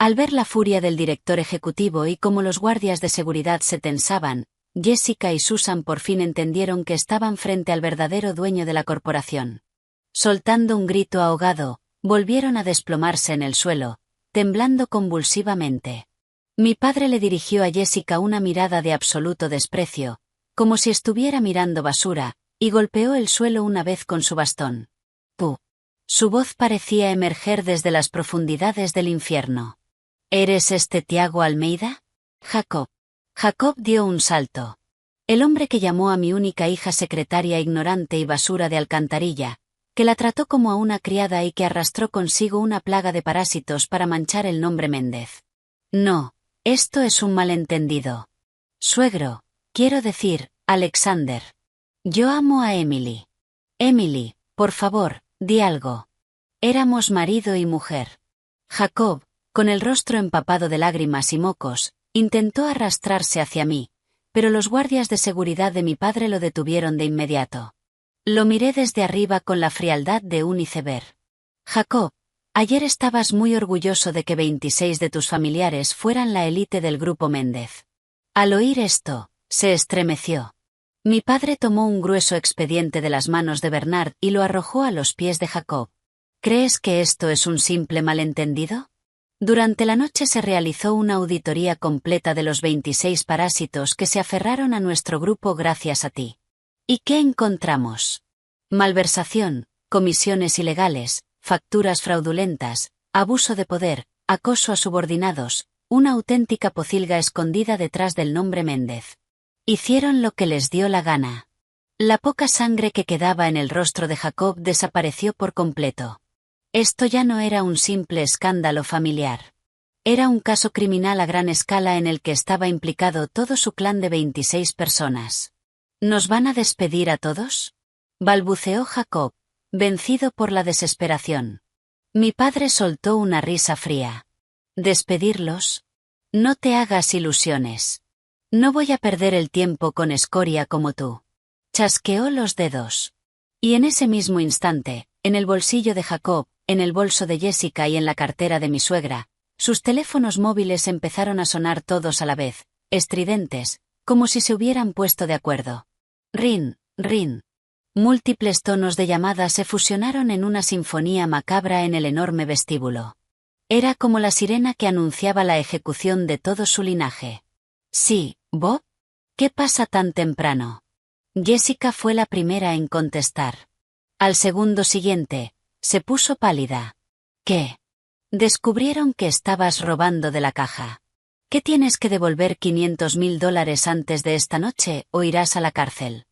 Al ver la furia del director ejecutivo y cómo los guardias de seguridad se tensaban, Jessica y Susan por fin entendieron que estaban frente al verdadero dueño de la corporación. Soltando un grito ahogado, volvieron a desplomarse en el suelo, temblando convulsivamente. Mi padre le dirigió a Jessica una mirada de absoluto desprecio, como si estuviera mirando basura, y golpeó el suelo una vez con su bastón. ¡Puh! Su voz parecía emerger desde las profundidades del infierno. ¿Eres este Tiago Almeida? Jacob. Jacob dio un salto. El hombre que llamó a mi única hija secretaria ignorante y basura de alcantarilla, que la trató como a una criada y que arrastró consigo una plaga de parásitos para manchar el nombre Méndez. No, esto es un malentendido. Suegro, quiero decir, Alexander. Yo amo a Emily. Emily, por favor, di algo. Éramos marido y mujer. Jacob, con el rostro empapado de lágrimas y mocos, intentó arrastrarse hacia mí, pero los guardias de seguridad de mi padre lo detuvieron de inmediato. Lo miré desde arriba con la frialdad de un iceberg. Jacob, ayer estabas muy orgulloso de que 26 de tus familiares fueran la élite del grupo Méndez. Al oír esto, se estremeció. Mi padre tomó un grueso expediente de las manos de Bernard y lo arrojó a los pies de Jacob. ¿Crees que esto es un simple malentendido? Durante la noche se realizó una auditoría completa de los 26 parásitos que se aferraron a nuestro grupo gracias a ti. ¿Y qué encontramos? Malversación, comisiones ilegales, facturas fraudulentas, abuso de poder, acoso a subordinados, una auténtica pocilga escondida detrás del nombre Méndez. Hicieron lo que les dio la gana. La poca sangre que quedaba en el rostro de Jacob desapareció por completo. Esto ya no era un simple escándalo familiar. Era un caso criminal a gran escala en el que estaba implicado todo su clan de 26 personas. ¿Nos van a despedir a todos?, balbuceó Jacob, vencido por la desesperación. Mi padre soltó una risa fría. ¿Despedirlos? No te hagas ilusiones. No voy a perder el tiempo con escoria como tú. Chasqueó los dedos. Y en ese mismo instante, en el bolsillo de Jacob, en el bolso de Jessica y en la cartera de mi suegra, sus teléfonos móviles empezaron a sonar todos a la vez, estridentes, como si se hubieran puesto de acuerdo. Rin, rin. Múltiples tonos de llamada se fusionaron en una sinfonía macabra en el enorme vestíbulo. Era como la sirena que anunciaba la ejecución de todo su linaje. Sí, Bob. ¿Qué pasa tan temprano? Jessica fue la primera en contestar. Al segundo siguiente, se puso pálida. ¿Qué? Descubrieron que estabas robando de la caja. ¿Qué tienes que devolver $500.000 antes de esta noche o irás a la cárcel?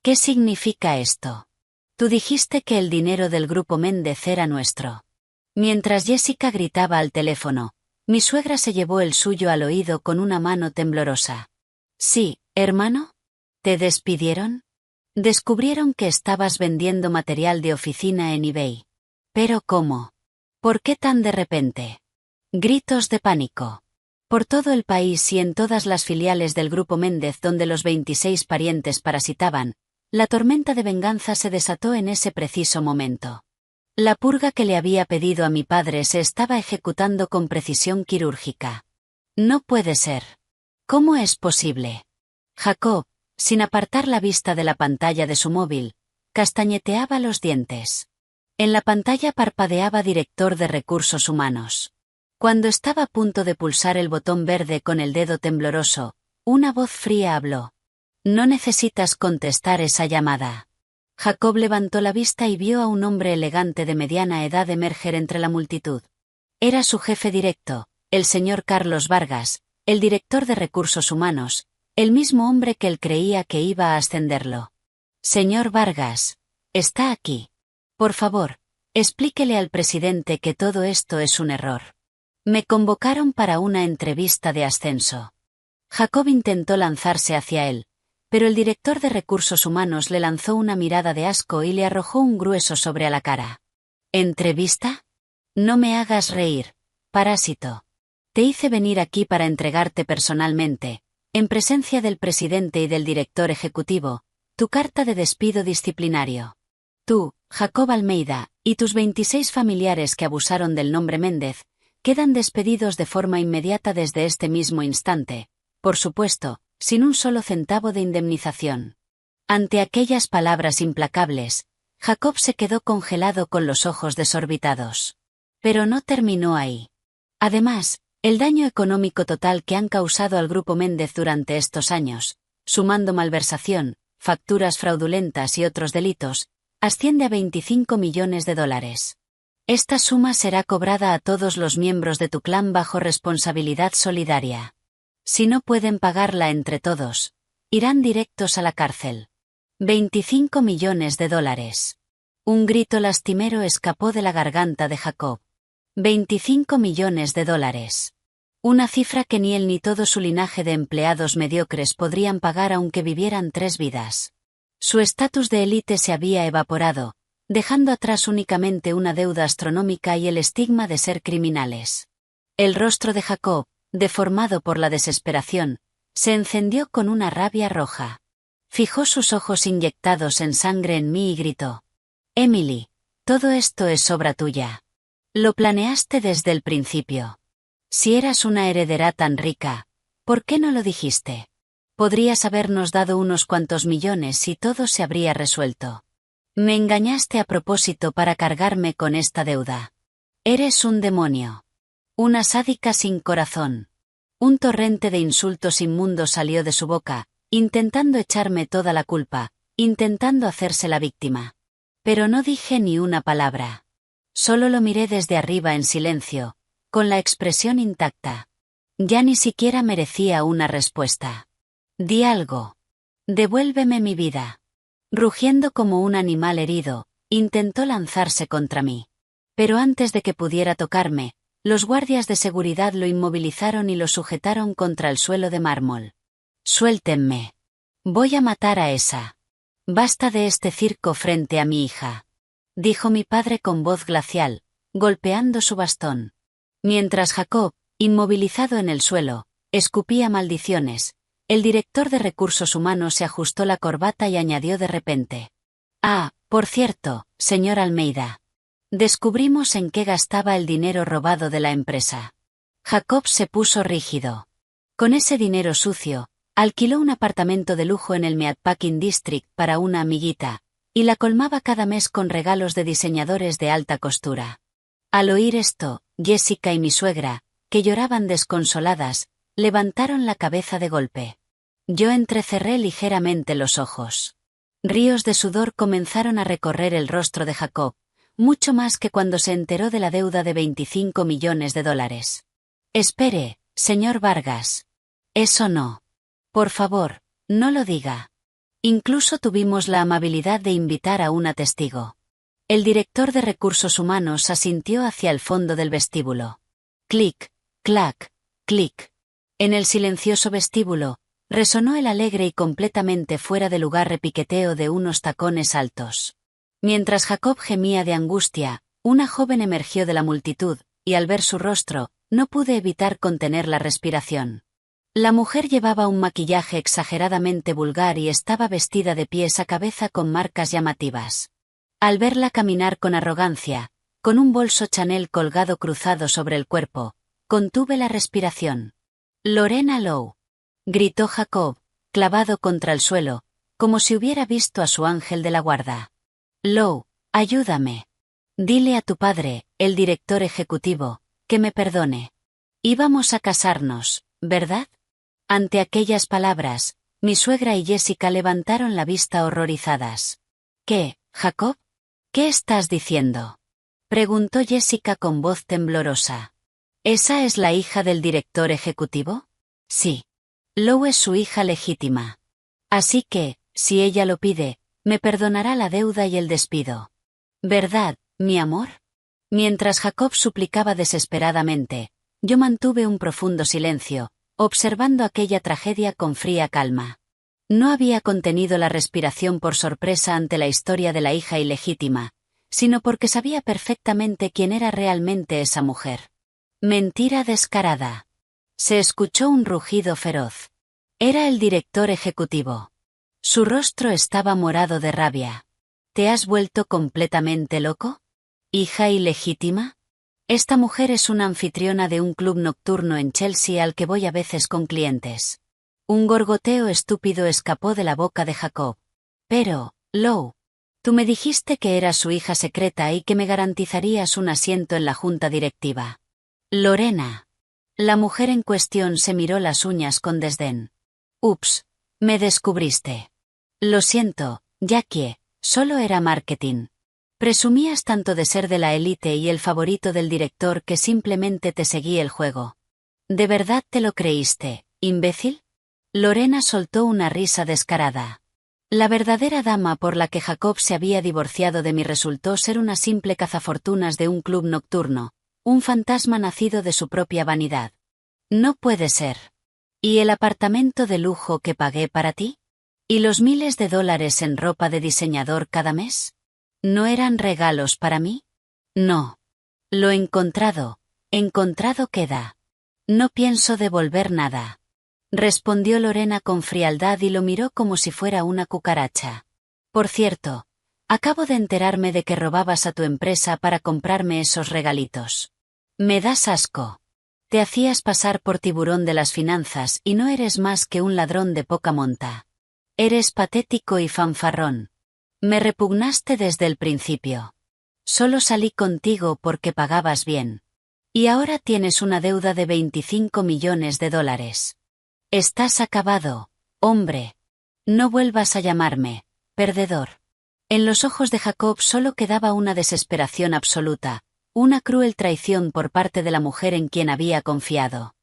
¿Qué significa esto? Tú dijiste que el dinero del grupo Méndez era nuestro. Mientras Jessica gritaba al teléfono, mi suegra se llevó el suyo al oído con una mano temblorosa. Sí, hermano. ¿Te despidieron? Descubrieron que estabas vendiendo material de oficina en eBay. ¿Pero cómo? ¿Por qué tan de repente? Gritos de pánico. Por todo el país y en todas las filiales del grupo Méndez donde los 26 parientes parasitaban, la tormenta de venganza se desató en ese preciso momento. La purga que le había pedido a mi padre se estaba ejecutando con precisión quirúrgica. No puede ser. ¿Cómo es posible? Jacob, sin apartar la vista de la pantalla de su móvil, castañeteaba los dientes. En la pantalla parpadeaba Director de Recursos Humanos. Cuando estaba a punto de pulsar el botón verde con el dedo tembloroso, una voz fría habló. No necesitas contestar esa llamada. Jacob levantó la vista y vio a un hombre elegante de mediana edad emerger entre la multitud. Era su jefe directo, el señor Carlos Vargas, el director de Recursos Humanos, el mismo hombre que él creía que iba a ascenderlo. Señor Vargas, está aquí. Por favor, explíquele al presidente que todo esto es un error. Me convocaron para una entrevista de ascenso. Jacob intentó lanzarse hacia él, pero el director de Recursos Humanos le lanzó una mirada de asco y le arrojó un grueso sobre a la cara. ¿Entrevista? No me hagas reír, parásito. Te hice venir aquí para entregarte personalmente, en presencia del presidente y del director ejecutivo, tu carta de despido disciplinario. Tú, Jacob Almeida, y tus 26 familiares que abusaron del nombre Méndez, quedan despedidos de forma inmediata desde este mismo instante, por supuesto, sin un solo centavo de indemnización. Ante aquellas palabras implacables, Jacob se quedó congelado con los ojos desorbitados. Pero no terminó ahí. Además, el daño económico total que han causado al grupo Méndez durante estos años, sumando malversación, facturas fraudulentas y otros delitos, asciende a $25 millones. Esta suma será cobrada a todos los miembros de tu clan bajo responsabilidad solidaria. Si no pueden pagarla entre todos, irán directos a la cárcel. $25 millones. Un grito lastimero escapó de la garganta de Jacob. $25 millones. Una cifra que ni él ni todo su linaje de empleados mediocres podrían pagar aunque vivieran 3 vidas. Su estatus de élite se había evaporado, dejando atrás únicamente una deuda astronómica y el estigma de ser criminales. El rostro de Jacob, deformado por la desesperación, se encendió con una rabia roja. Fijó sus ojos inyectados en sangre en mí y gritó. Emily, todo esto es obra tuya. Lo planeaste desde el principio. Si eras una heredera tan rica, ¿por qué no lo dijiste? Podrías habernos dado unos cuantos millones y todo se habría resuelto. Me engañaste a propósito para cargarme con esta deuda. Eres un demonio. Una sádica sin corazón. Un torrente de insultos inmundos salió de su boca, intentando echarme toda la culpa, intentando hacerse la víctima. Pero no dije ni una palabra. Solo lo miré desde arriba en silencio, con la expresión intacta. Ya ni siquiera merecía una respuesta. Di algo. Devuélveme mi vida. Rugiendo como un animal herido, intentó lanzarse contra mí. Pero antes de que pudiera tocarme, los guardias de seguridad lo inmovilizaron y lo sujetaron contra el suelo de mármol. Suéltenme. Voy a matar a esa. Basta de este circo frente a mi hija. Dijo mi padre con voz glacial, golpeando su bastón. Mientras Jacob, inmovilizado en el suelo, escupía maldiciones, el director de Recursos Humanos se ajustó la corbata y añadió de repente. Ah, por cierto, señor Almeida. Descubrimos en qué gastaba el dinero robado de la empresa. Jacob se puso rígido. Con ese dinero sucio, alquiló un apartamento de lujo en el Meatpacking District para una amiguita, y la colmaba cada mes con regalos de diseñadores de alta costura. Al oír esto, Jessica y mi suegra, que lloraban desconsoladas, levantaron la cabeza de golpe. Yo entrecerré ligeramente los ojos. Ríos de sudor comenzaron a recorrer el rostro de Jacob, mucho más que cuando se enteró de la deuda de $25 millones. Espere, Señor Vargas. Eso no. Por favor, no lo diga. Incluso tuvimos la amabilidad de invitar a una testigo. El director de recursos humanos asintió hacia el fondo del vestíbulo. Clic, clac, clic. En el silencioso vestíbulo, resonó el alegre y completamente fuera de lugar repiqueteo de unos tacones altos. Mientras Jacob gemía de angustia, una joven emergió de la multitud, y al ver su rostro, no pude evitar contener la respiración. La mujer llevaba un maquillaje exageradamente vulgar y estaba vestida de pies a cabeza con marcas llamativas. Al verla caminar con arrogancia, con un bolso Chanel colgado cruzado sobre el cuerpo, contuve la respiración. Lorena Lowe. Gritó Jacob, clavado contra el suelo, como si hubiera visto a su ángel de la guarda. Lowe, ayúdame. Dile a tu padre, el director ejecutivo, que me perdone. Íbamos a casarnos, ¿verdad? Ante aquellas palabras, mi suegra y Jessica levantaron la vista horrorizadas. ¿Qué, Jacob? ¿Qué estás diciendo? Preguntó Jessica con voz temblorosa. ¿Esa es la hija del director ejecutivo? Sí. Lowe es su hija legítima. Así que, si ella lo pide, me perdonará la deuda y el despido. ¿Verdad, mi amor? Mientras Jacob suplicaba desesperadamente, yo mantuve un profundo silencio, observando aquella tragedia con fría calma. No había contenido la respiración por sorpresa ante la historia de la hija ilegítima, sino porque sabía perfectamente quién era realmente esa mujer. Mentira descarada. Se escuchó un rugido feroz. Era el director ejecutivo. Su rostro estaba morado de rabia. ¿Te has vuelto completamente loco? ¿Hija ilegítima? Esta mujer es una anfitriona de un club nocturno en Chelsea al que voy a veces con clientes. Un gorgoteo estúpido escapó de la boca de Jacob. Pero, Lowe, tú me dijiste que eras su hija secreta y que me garantizarías un asiento en la junta directiva. Lorena. La mujer en cuestión se miró las uñas con desdén. Ups, me descubriste. Lo siento, Jackie, solo era marketing. Presumías tanto de ser de la élite y el favorito del director que simplemente te seguí el juego. ¿De verdad te lo creíste, imbécil? Lorena soltó una risa descarada. La verdadera dama por la que Jacob se había divorciado de mí resultó ser una simple cazafortunas de un club nocturno, un fantasma nacido de su propia vanidad. No puede ser. ¿Y el apartamento de lujo que pagué para ti? ¿Y los miles de dólares en ropa de diseñador cada mes? ¿No eran regalos para mí? No. Lo encontrado queda. No pienso devolver nada. Respondió Lorena con frialdad y lo miró como si fuera una cucaracha. Por cierto, acabo de enterarme de que robabas a tu empresa para comprarme esos regalitos. Me das asco. Te hacías pasar por tiburón de las finanzas y no eres más que un ladrón de poca monta. Eres patético y fanfarrón. Me repugnaste desde el principio. Solo salí contigo porque pagabas bien. Y ahora tienes una deuda de 25 millones de dólares. Estás acabado, hombre. No vuelvas a llamarme perdedor. En los ojos de Jacob solo quedaba una desesperación absoluta, una cruel traición por parte de la mujer en quien había confiado.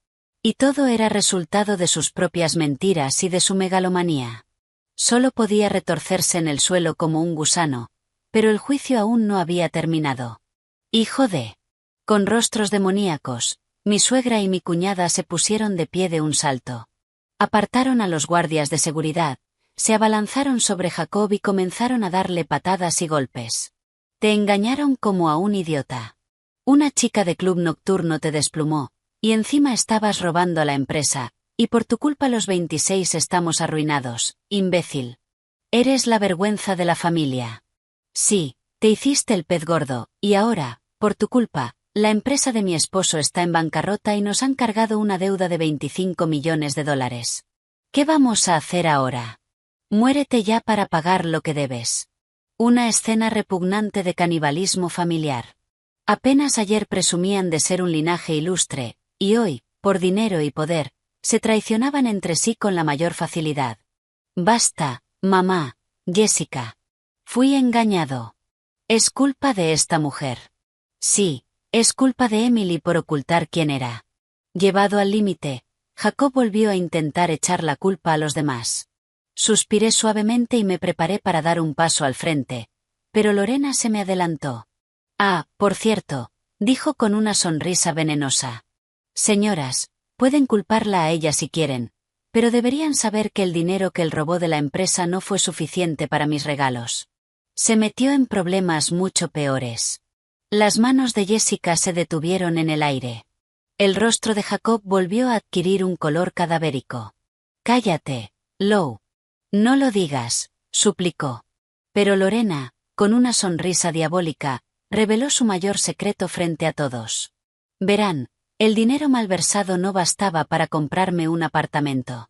Y todo era resultado de sus propias mentiras y de su megalomanía. Solo podía retorcerse en el suelo como un gusano, pero el juicio aún no había terminado. Hijo de... Con rostros demoníacos, mi suegra y mi cuñada se pusieron de pie de un salto. Apartaron a los guardias de seguridad, se abalanzaron sobre Jacob y comenzaron a darle patadas y golpes. Te engañaron como a un idiota. Una chica de club nocturno te desplumó, y encima estabas robando a la empresa, y por tu culpa los 26 estamos arruinados, imbécil. Eres la vergüenza de la familia. Sí, te hiciste el pez gordo, y ahora, por tu culpa, la empresa de mi esposo está en bancarrota y nos han cargado una deuda de 25 millones de dólares. ¿Qué vamos a hacer ahora? Muérete ya para pagar lo que debes. Una escena repugnante de canibalismo familiar. Apenas ayer presumían de ser un linaje ilustre, y hoy, por dinero y poder, se traicionaban entre sí con la mayor facilidad. Basta, mamá, Jessica. Fui engañado. Es culpa de esta mujer. Sí, es culpa de Emily por ocultar quién era. Llevado al límite, Jacob volvió a intentar echar la culpa a los demás. Suspiré suavemente y me preparé para dar un paso al frente, pero Lorena se me adelantó. Ah, por cierto, dijo con una sonrisa venenosa. Señoras, pueden culparla a ella si quieren, pero deberían saber que el dinero que él robó de la empresa no fue suficiente para mis regalos. Se metió en problemas mucho peores. Las manos de Jessica se detuvieron en el aire. El rostro de Jacob volvió a adquirir un color cadavérico. Cállate, Lou. No lo digas, suplicó. Pero Lorena, con una sonrisa diabólica, reveló su mayor secreto frente a todos. Verán, el dinero malversado no bastaba para comprarme un apartamento.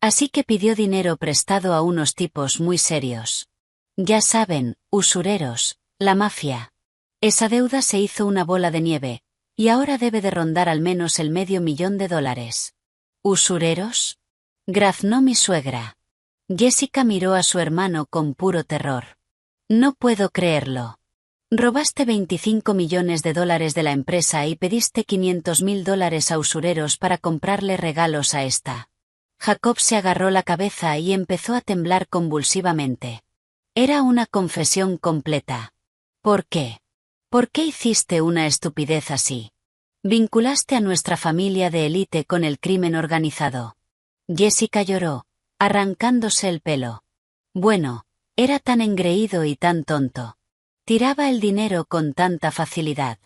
Así que pidió dinero prestado a unos tipos muy serios. Ya saben, usureros, la mafia. Esa deuda se hizo una bola de nieve, y ahora debe de rondar al menos el $500,000. ¿Usureros? Graznó mi suegra. Jessica miró a su hermano con puro terror. No puedo creerlo. Robaste $25 millones de la empresa y pediste $500,000 a usureros para comprarle regalos a esta. Jacob se agarró la cabeza y empezó a temblar convulsivamente. Era una confesión completa. ¿Por qué? ¿Por qué hiciste una estupidez así? Vinculaste a nuestra familia de élite con el crimen organizado. Jessica lloró, arrancándose el pelo. Bueno, era tan engreído y tan tonto. Tiraba el dinero con tanta facilidad.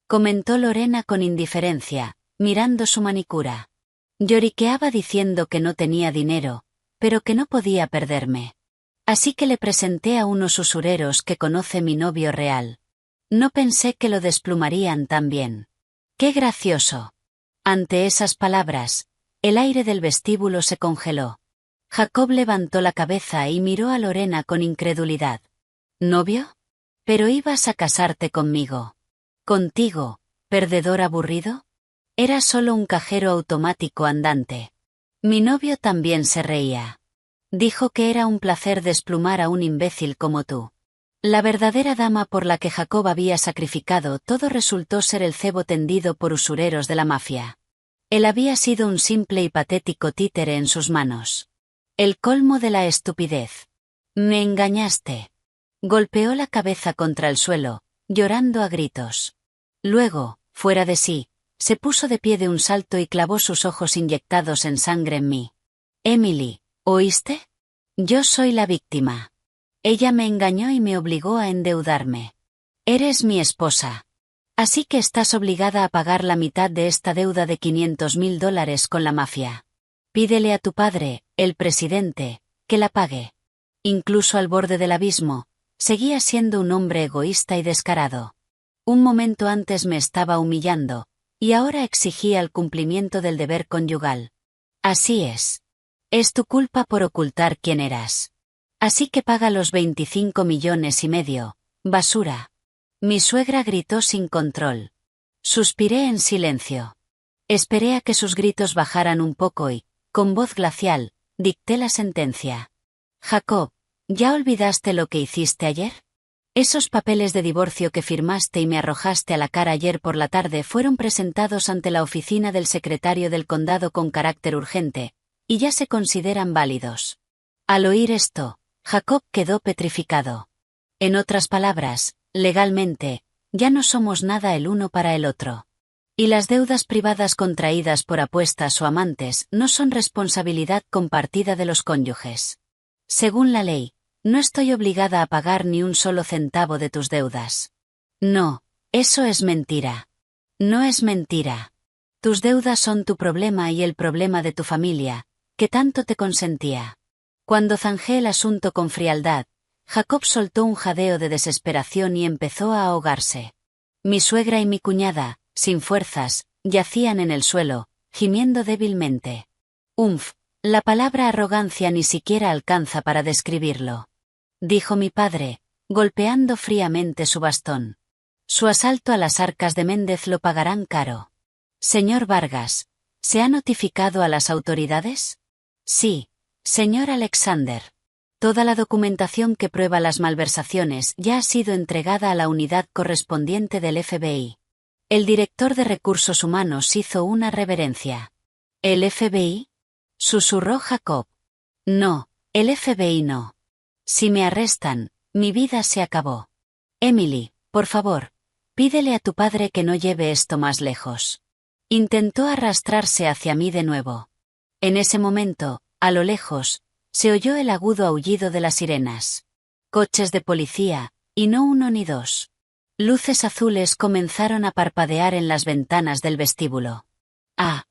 Comentó Lorena con indiferencia, mirando su manicura. Lloriqueaba diciendo que no tenía dinero, pero que no podía perderme. Así que le presenté a unos usureros que conoce mi novio real. No pensé que lo desplumarían tan bien. ¡Qué gracioso! Ante esas palabras, el aire del vestíbulo se congeló. Jacob levantó la cabeza y miró a Lorena con incredulidad. ¿Novio? Pero ibas a casarte conmigo. ¿Contigo, perdedor aburrido? Era solo un cajero automático andante. Mi novio también se reía. Dijo que era un placer desplumar a un imbécil como tú. La verdadera dama por la que Jacob había sacrificado todo resultó ser el cebo tendido por usureros de la mafia. Él había sido un simple y patético títere en sus manos. El colmo de la estupidez. Me engañaste. Golpeó la cabeza contra el suelo, llorando a gritos. Luego, fuera de sí, se puso de pie de un salto y clavó sus ojos inyectados en sangre en mí. Emily, ¿oíste? Yo soy la víctima. Ella me engañó y me obligó a endeudarme. Eres mi esposa. Así que estás obligada a pagar la mitad de esta deuda de $500,000 con la mafia. Pídele a tu padre, el presidente, que la pague. Incluso al borde del abismo, seguía siendo un hombre egoísta y descarado. Un momento antes me estaba humillando, y ahora exigía el cumplimiento del deber conyugal. Así es. Es tu culpa por ocultar quién eras. Así que paga los 25,5 millones, basura. Mi suegra gritó sin control. Suspiré en silencio. Esperé a que sus gritos bajaran un poco y, con voz glacial, dicté la sentencia. Jacob, ¿ya olvidaste lo que hiciste ayer? Esos papeles de divorcio que firmaste y me arrojaste a la cara ayer por la tarde fueron presentados ante la oficina del secretario del condado con carácter urgente, y ya se consideran válidos. Al oír esto, Jacob quedó petrificado. En otras palabras, legalmente, ya no somos nada el uno para el otro. Y las deudas privadas contraídas por apuestas o amantes no son responsabilidad compartida de los cónyuges. Según la ley, no estoy obligada a pagar ni un solo centavo de tus deudas. No, eso es mentira. No es mentira. Tus deudas son tu problema y el problema de tu familia, que tanto te consentía. Cuando zanjé el asunto con frialdad, Jacob soltó un jadeo de desesperación y empezó a ahogarse. Mi suegra y mi cuñada, sin fuerzas, yacían en el suelo, gimiendo débilmente. La palabra arrogancia ni siquiera alcanza para describirlo. Dijo mi padre, golpeando fríamente su bastón. Su asalto a las arcas de Méndez lo pagarán caro. Señor Vargas, ¿se ha notificado a las autoridades? Sí, señor Alexander. Toda la documentación que prueba las malversaciones ya ha sido entregada a la unidad correspondiente del FBI. El director de Recursos Humanos hizo una reverencia. ¿El FBI? Susurró Jacob. No, el FBI no. Si me arrestan, mi vida se acabó. Emily, por favor, pídele a tu padre que no lleve esto más lejos. Intentó arrastrarse hacia mí de nuevo. En ese momento, a lo lejos, se oyó el agudo aullido de las sirenas. Coches de policía, y no uno ni dos. Luces azules comenzaron a parpadear en las ventanas del vestíbulo. ¡Ah!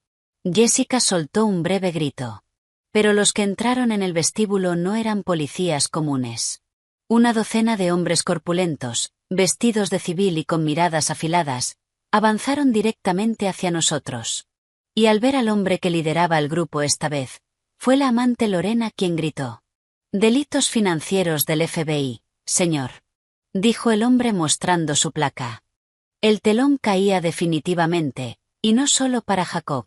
Jessica soltó un breve grito. Pero los que entraron en el vestíbulo no eran policías comunes. Una docena de hombres corpulentos, vestidos de civil y con miradas afiladas, avanzaron directamente hacia nosotros. Y al ver al hombre que lideraba el grupo esta vez, fue la amante Lorena quien gritó. «Delitos financieros del FBI, señor», dijo el hombre mostrando su placa. El telón caía definitivamente, y no solo para Jacob.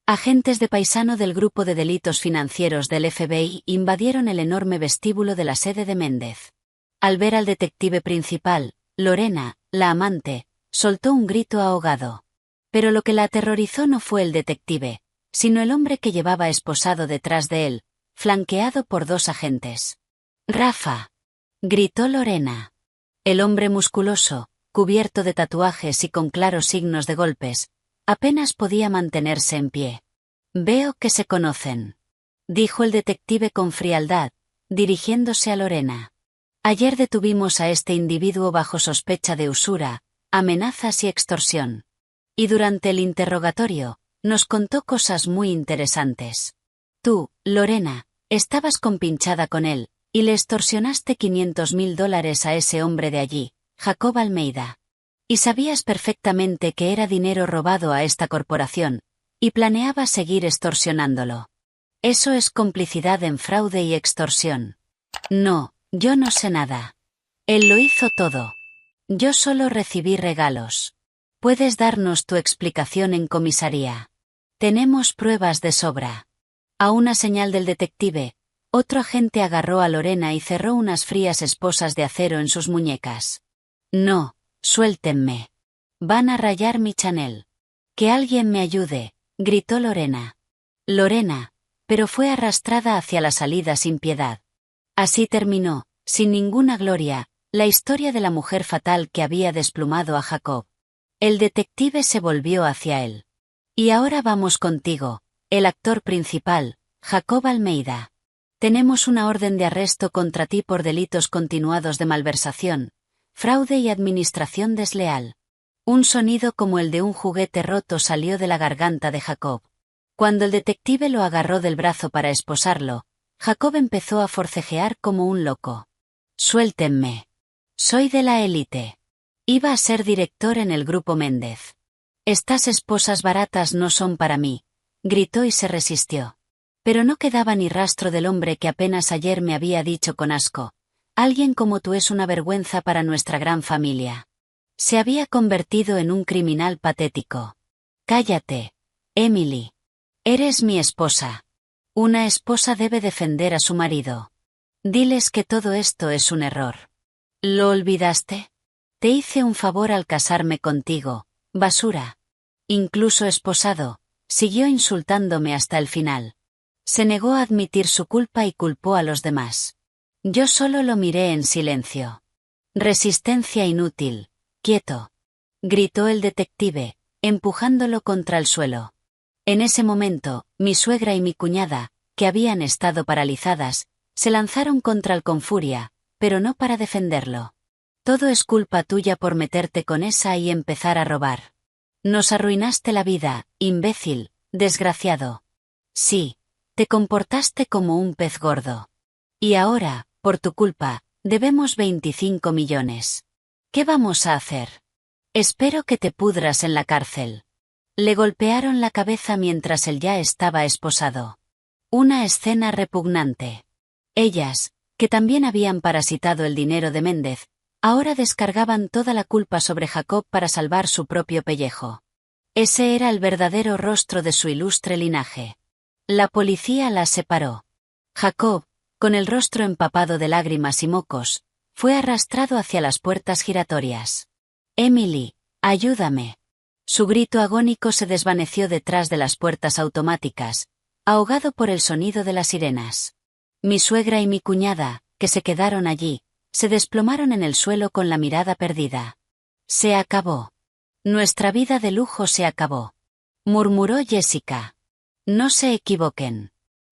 Agentes de paisano del grupo de delitos financieros del FBI invadieron el enorme vestíbulo de la sede de Méndez. Al ver al detective principal, Lorena, la amante, soltó un grito ahogado. Pero lo que la aterrorizó no fue el detective, sino el hombre que llevaba esposado detrás de él, flanqueado por dos agentes. «Rafa», gritó Lorena. El hombre musculoso, cubierto de tatuajes y con claros signos de golpes, apenas podía mantenerse en pie. «Veo que se conocen», dijo el detective con frialdad, dirigiéndose a Lorena. «Ayer detuvimos a este individuo bajo sospecha de usura, amenazas y extorsión. Y durante el interrogatorio, nos contó cosas muy interesantes. Tú, Lorena, estabas compinchada con él, y le extorsionaste $500.000 a ese hombre de allí, Jacob Almeida. Y sabías perfectamente que era dinero robado a esta corporación, y planeabas seguir extorsionándolo. Eso es complicidad en fraude y extorsión». «No, yo no sé nada. Él lo hizo todo. Yo solo recibí regalos. Puedes darnos tu explicación en comisaría. Tenemos pruebas de sobra». A una señal del detective, otro agente agarró a Lorena y cerró unas frías esposas de acero en sus muñecas. «No, suéltenme. Van a rayar mi Chanel». «Que alguien me ayude», gritó Lorena. Lorena, pero fue arrastrada hacia la salida sin piedad. Así terminó, sin ninguna gloria, la historia de la mujer fatal que había desplumado a Jacob. El detective se volvió hacia él. «Y ahora vamos contigo, el actor principal, Jacob Almeida. Tenemos una orden de arresto contra ti por delitos continuados de malversación, fraude y administración desleal». Un sonido como el de un juguete roto salió de la garganta de Jacob. Cuando el detective lo agarró del brazo para esposarlo, Jacob empezó a forcejear como un loco. «Suéltenme. Soy de la élite. Iba a ser director en el grupo Méndez. Estas esposas baratas no son para mí», gritó y se resistió. Pero no quedaba ni rastro del hombre que apenas ayer me había dicho con asco: «Alguien como tú es una vergüenza para nuestra gran familia». Se había convertido en un criminal patético. «Cállate, Emily. Eres mi esposa. Una esposa debe defender a su marido. Diles que todo esto es un error. ¿Lo olvidaste? Te hice un favor al casarme contigo, basura». Incluso esposado, siguió insultándome hasta el final. Se negó a admitir su culpa y culpó a los demás. Yo solo lo miré en silencio. «Resistencia inútil. Quieto», gritó el detective, empujándolo contra el suelo. En ese momento, mi suegra y mi cuñada, que habían estado paralizadas, se lanzaron contra él con furia, pero no para defenderlo. «Todo es culpa tuya por meterte con esa y empezar a robar. Nos arruinaste la vida, imbécil, desgraciado. Sí, te comportaste como un pez gordo. Y ahora, por tu culpa, debemos 25 millones. ¿Qué vamos a hacer? Espero que te pudras en la cárcel». Le golpearon la cabeza mientras él ya estaba esposado. Una escena repugnante. Ellas, que también habían parasitado el dinero de Méndez, ahora descargaban toda la culpa sobre Jacob para salvar su propio pellejo. Ese era el verdadero rostro de su ilustre linaje. La policía las separó. Jacob, con el rostro empapado de lágrimas y mocos, fue arrastrado hacia las puertas giratorias. «Emily, ayúdame». Su grito agónico se desvaneció detrás de las puertas automáticas, ahogado por el sonido de las sirenas. Mi suegra y mi cuñada, que se quedaron allí, se desplomaron en el suelo con la mirada perdida. Se acabó. Nuestra vida de lujo se acabó, murmuró Jessica. No se equivoquen.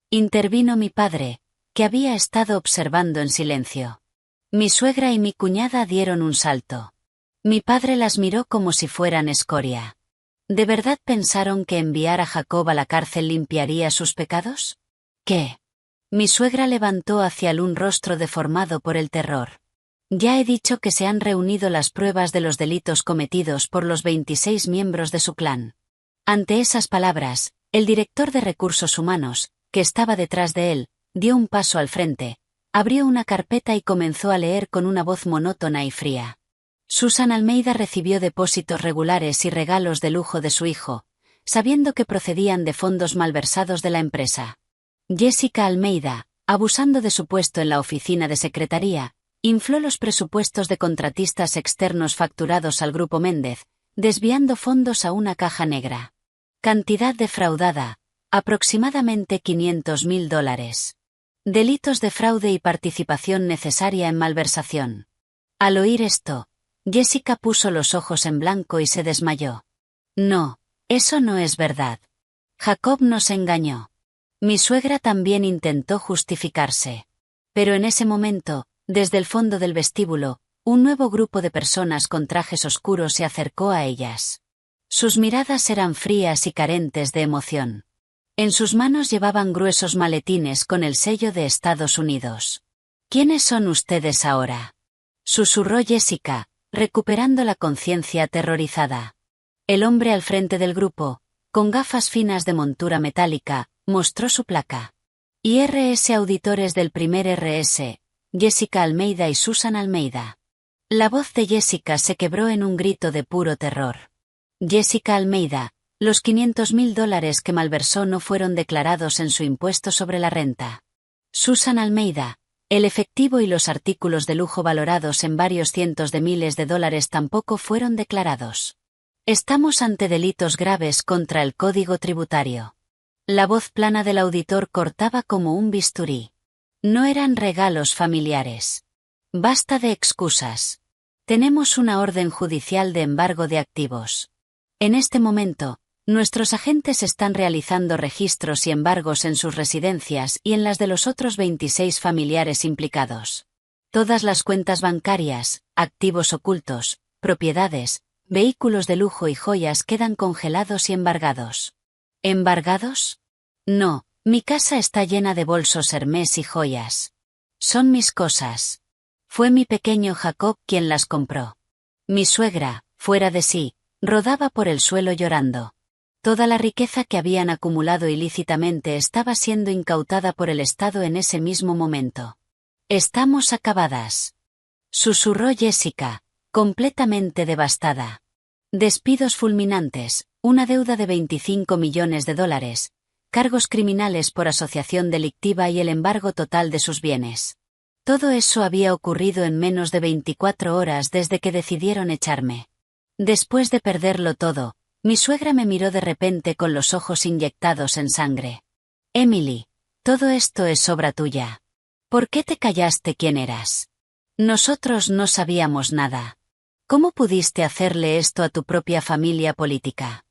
Intervino mi padre, que había estado observando en silencio. Mi suegra y mi cuñada dieron un salto. Mi padre las miró como si fueran escoria. ¿De verdad pensaron que enviar a Jacob a la cárcel limpiaría sus pecados? ¿Qué? Mi suegra levantó hacia él un rostro deformado por el terror. Ya he dicho que se han reunido las pruebas de los delitos cometidos por los 26 miembros de su clan. Ante esas palabras, el director de recursos humanos, que estaba detrás de él, dio un paso al frente, abrió una carpeta y comenzó a leer con una voz monótona y fría. Susan Almeida recibió depósitos regulares y regalos de lujo de su hijo, sabiendo que procedían de fondos malversados de la empresa. Jessica Almeida, abusando de su puesto en la oficina de secretaría, infló los presupuestos de contratistas externos facturados al Grupo Méndez, desviando fondos a una caja negra. Cantidad defraudada, aproximadamente $500.000. Delitos de fraude y participación necesaria en malversación. Al oír esto, Jessica puso los ojos en blanco y se desmayó. No, eso no es verdad. Jacob nos engañó. Mi suegra también intentó justificarse. Pero en ese momento, desde el fondo del vestíbulo, un nuevo grupo de personas con trajes oscuros se acercó a ellas. Sus miradas eran frías y carentes de emoción. En sus manos llevaban gruesos maletines con el sello de Estados Unidos. ¿Quiénes son ustedes ahora?, susurró Jessica, recuperando la conciencia aterrorizada. El hombre al frente del grupo, con gafas finas de montura metálica, mostró su placa. IRS auditores del primer RS, Jessica Almeida y Susan Almeida. La voz de Jessica se quebró en un grito de puro terror. Jessica Almeida, los $500.000 que malversó no fueron declarados en su impuesto sobre la renta. Susan Almeida, el efectivo y los artículos de lujo valorados en varios cientos de miles de dólares tampoco fueron declarados. Estamos ante delitos graves contra el Código Tributario. La voz plana del auditor cortaba como un bisturí. No eran regalos familiares. Basta de excusas. Tenemos una orden judicial de embargo de activos. En este momento, nuestros agentes están realizando registros y embargos en sus residencias y en las de los otros 26 familiares implicados. Todas las cuentas bancarias, activos ocultos, propiedades, vehículos de lujo y joyas quedan congelados y embargados. ¿Embargados? No, mi casa está llena de bolsos Hermès y joyas. Son mis cosas. Fue mi pequeño Jacob quien las compró. Mi suegra, fuera de sí, rodaba por el suelo llorando. Toda la riqueza que habían acumulado ilícitamente estaba siendo incautada por el Estado en ese mismo momento. Estamos acabadas, susurró Jessica, completamente devastada. Despidos fulminantes, una deuda de $25 millones, cargos criminales por asociación delictiva y el embargo total de sus bienes. Todo eso había ocurrido en menos de 24 horas desde que decidieron echarme. Después de perderlo todo, mi suegra me miró de repente con los ojos inyectados en sangre. Emily, todo esto es obra tuya. ¿Por qué te callaste quién eras? Nosotros no sabíamos nada. ¿Cómo pudiste hacerle esto a tu propia familia política?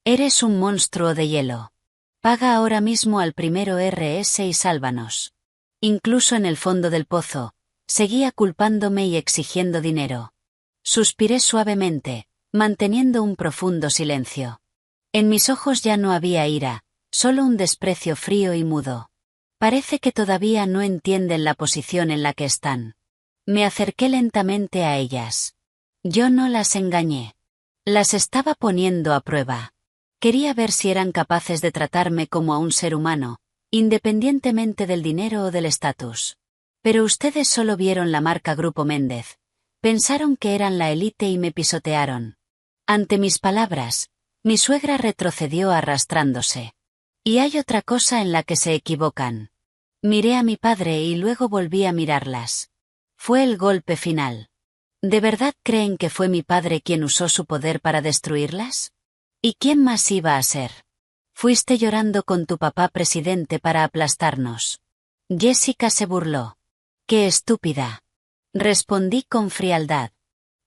Eres un monstruo de hielo. Paga ahora mismo al primero RS y sálvanos. Incluso en el fondo del pozo, seguía culpándome y exigiendo dinero. Suspiré suavemente, manteniendo un profundo silencio. En mis ojos ya no había ira, solo un desprecio frío y mudo. Parece que todavía no entienden la posición en la que están. Me acerqué lentamente a ellas. Yo no las engañé. Las estaba poniendo a prueba. Quería ver si eran capaces de tratarme como a un ser humano, independientemente del dinero o del estatus. Pero ustedes solo vieron la marca Grupo Méndez. Pensaron que eran la élite y me pisotearon. Ante mis palabras, mi suegra retrocedió arrastrándose. Y hay otra cosa en la que se equivocan. Miré a mi padre y luego volví a mirarlas. Fue el golpe final. ¿De verdad creen que fue mi padre quien usó su poder para destruirlas? ¿Y quién más iba a ser? Fuiste llorando con tu papá presidente para aplastarnos. Jessica se burló. ¡Qué estúpida! Respondí con frialdad.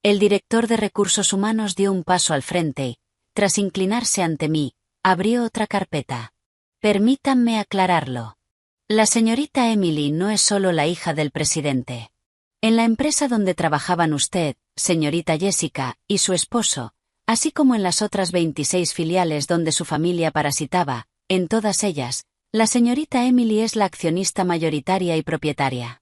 El director de recursos humanos dio un paso al frente y, tras inclinarse ante mí, abrió otra carpeta. Permítanme aclararlo. La señorita Emily no es solo la hija del presidente. En la empresa donde trabajaban usted, señorita Jessica, y su esposo, así como en las otras 26 filiales donde su familia parasitaba, en todas ellas, la señorita Emily es la accionista mayoritaria y propietaria.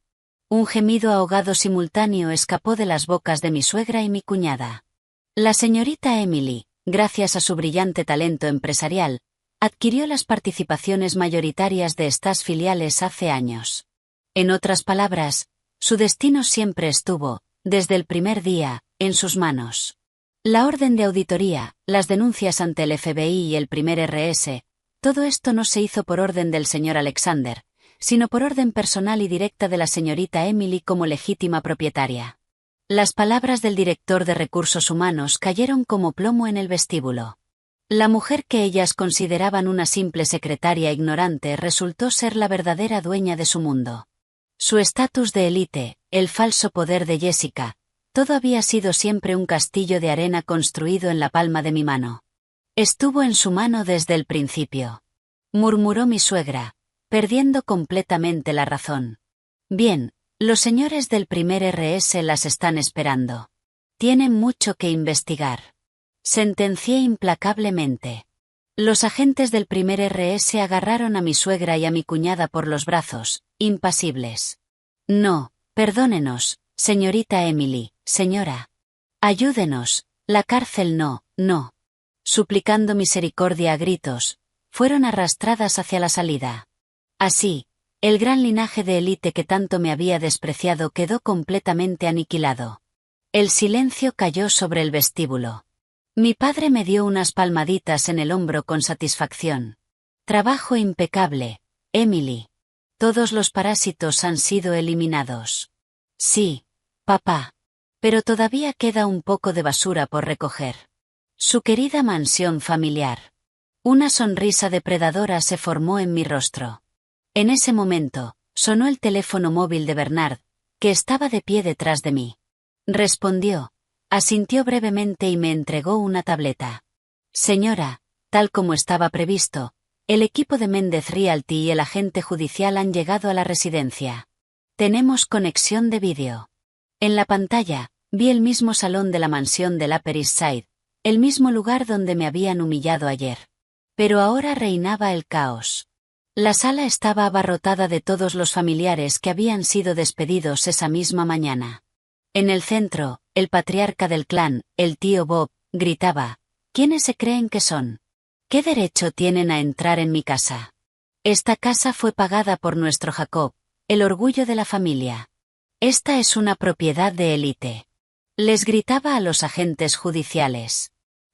Un gemido ahogado simultáneo escapó de las bocas de mi suegra y mi cuñada. La señorita Emily, gracias a su brillante talento empresarial, adquirió las participaciones mayoritarias de estas filiales hace años. En otras palabras, su destino siempre estuvo, desde el primer día, en sus manos. La orden de auditoría, las denuncias ante el FBI y el primer RS, todo esto no se hizo por orden del señor Alexander, sino por orden personal y directa de la señorita Emily como legítima propietaria. Las palabras del director de recursos humanos cayeron como plomo en el vestíbulo. La mujer que ellas consideraban una simple secretaria ignorante resultó ser la verdadera dueña de su mundo. Su estatus de élite, el falso poder de Jessica, todo había sido siempre un castillo de arena construido en la palma de mi mano. Estuvo en su mano desde el principio. Murmuró mi suegra, perdiendo completamente la razón. Bien, los señores del primer RS las están esperando. Tienen mucho que investigar. Sentencié implacablemente. Los agentes del primer RS agarraron a mi suegra y a mi cuñada por los brazos, impasibles. No, perdónenos, señorita Emily, señora. Ayúdenos, la cárcel no. Suplicando misericordia a gritos, fueron arrastradas hacia la salida. Así, el gran linaje de élite que tanto me había despreciado quedó completamente aniquilado. El silencio cayó sobre el vestíbulo. Mi padre me dio unas palmaditas en el hombro con satisfacción. Trabajo impecable, Emily. Todos los parásitos han sido eliminados. Sí, papá. Pero todavía queda un poco de basura por recoger. Su querida mansión familiar. Una sonrisa depredadora se formó en mi rostro. En ese momento, sonó el teléfono móvil de Bernard, que estaba de pie detrás de mí. Respondió, asintió brevemente y me entregó una tableta. Señora, tal como estaba previsto, el equipo de Méndez Realty y el agente judicial han llegado a la residencia. Tenemos conexión de vídeo. En la pantalla, vi el mismo salón de la mansión del Upper East Side, el mismo lugar donde me habían humillado ayer. Pero ahora reinaba el caos. La sala estaba abarrotada de todos los familiares que habían sido despedidos esa misma mañana. En el centro, el patriarca del clan, el tío Bob, gritaba, ¿quiénes se creen que son? ¿Qué derecho tienen a entrar en mi casa? Esta casa fue pagada por nuestro Jacob, el orgullo de la familia. Esta es una propiedad de élite. Les gritaba a los agentes judiciales.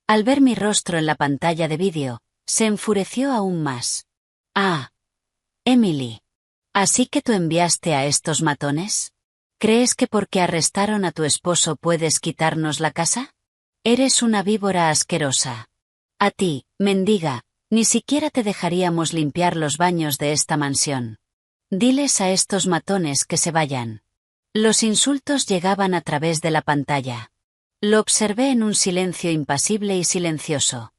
Al ver mi rostro en la pantalla de vídeo, se enfureció aún más. Ah, Emily. ¿Así que tú enviaste a estos matones? ¿Crees que porque arrestaron a tu esposo puedes quitarnos la casa? Eres una víbora asquerosa. A ti, mendiga, ni siquiera te dejaríamos limpiar los baños de esta mansión. Diles a estos matones que se vayan. Los insultos llegaban a través de la pantalla. Lo observé en un silencio impasible y silencioso.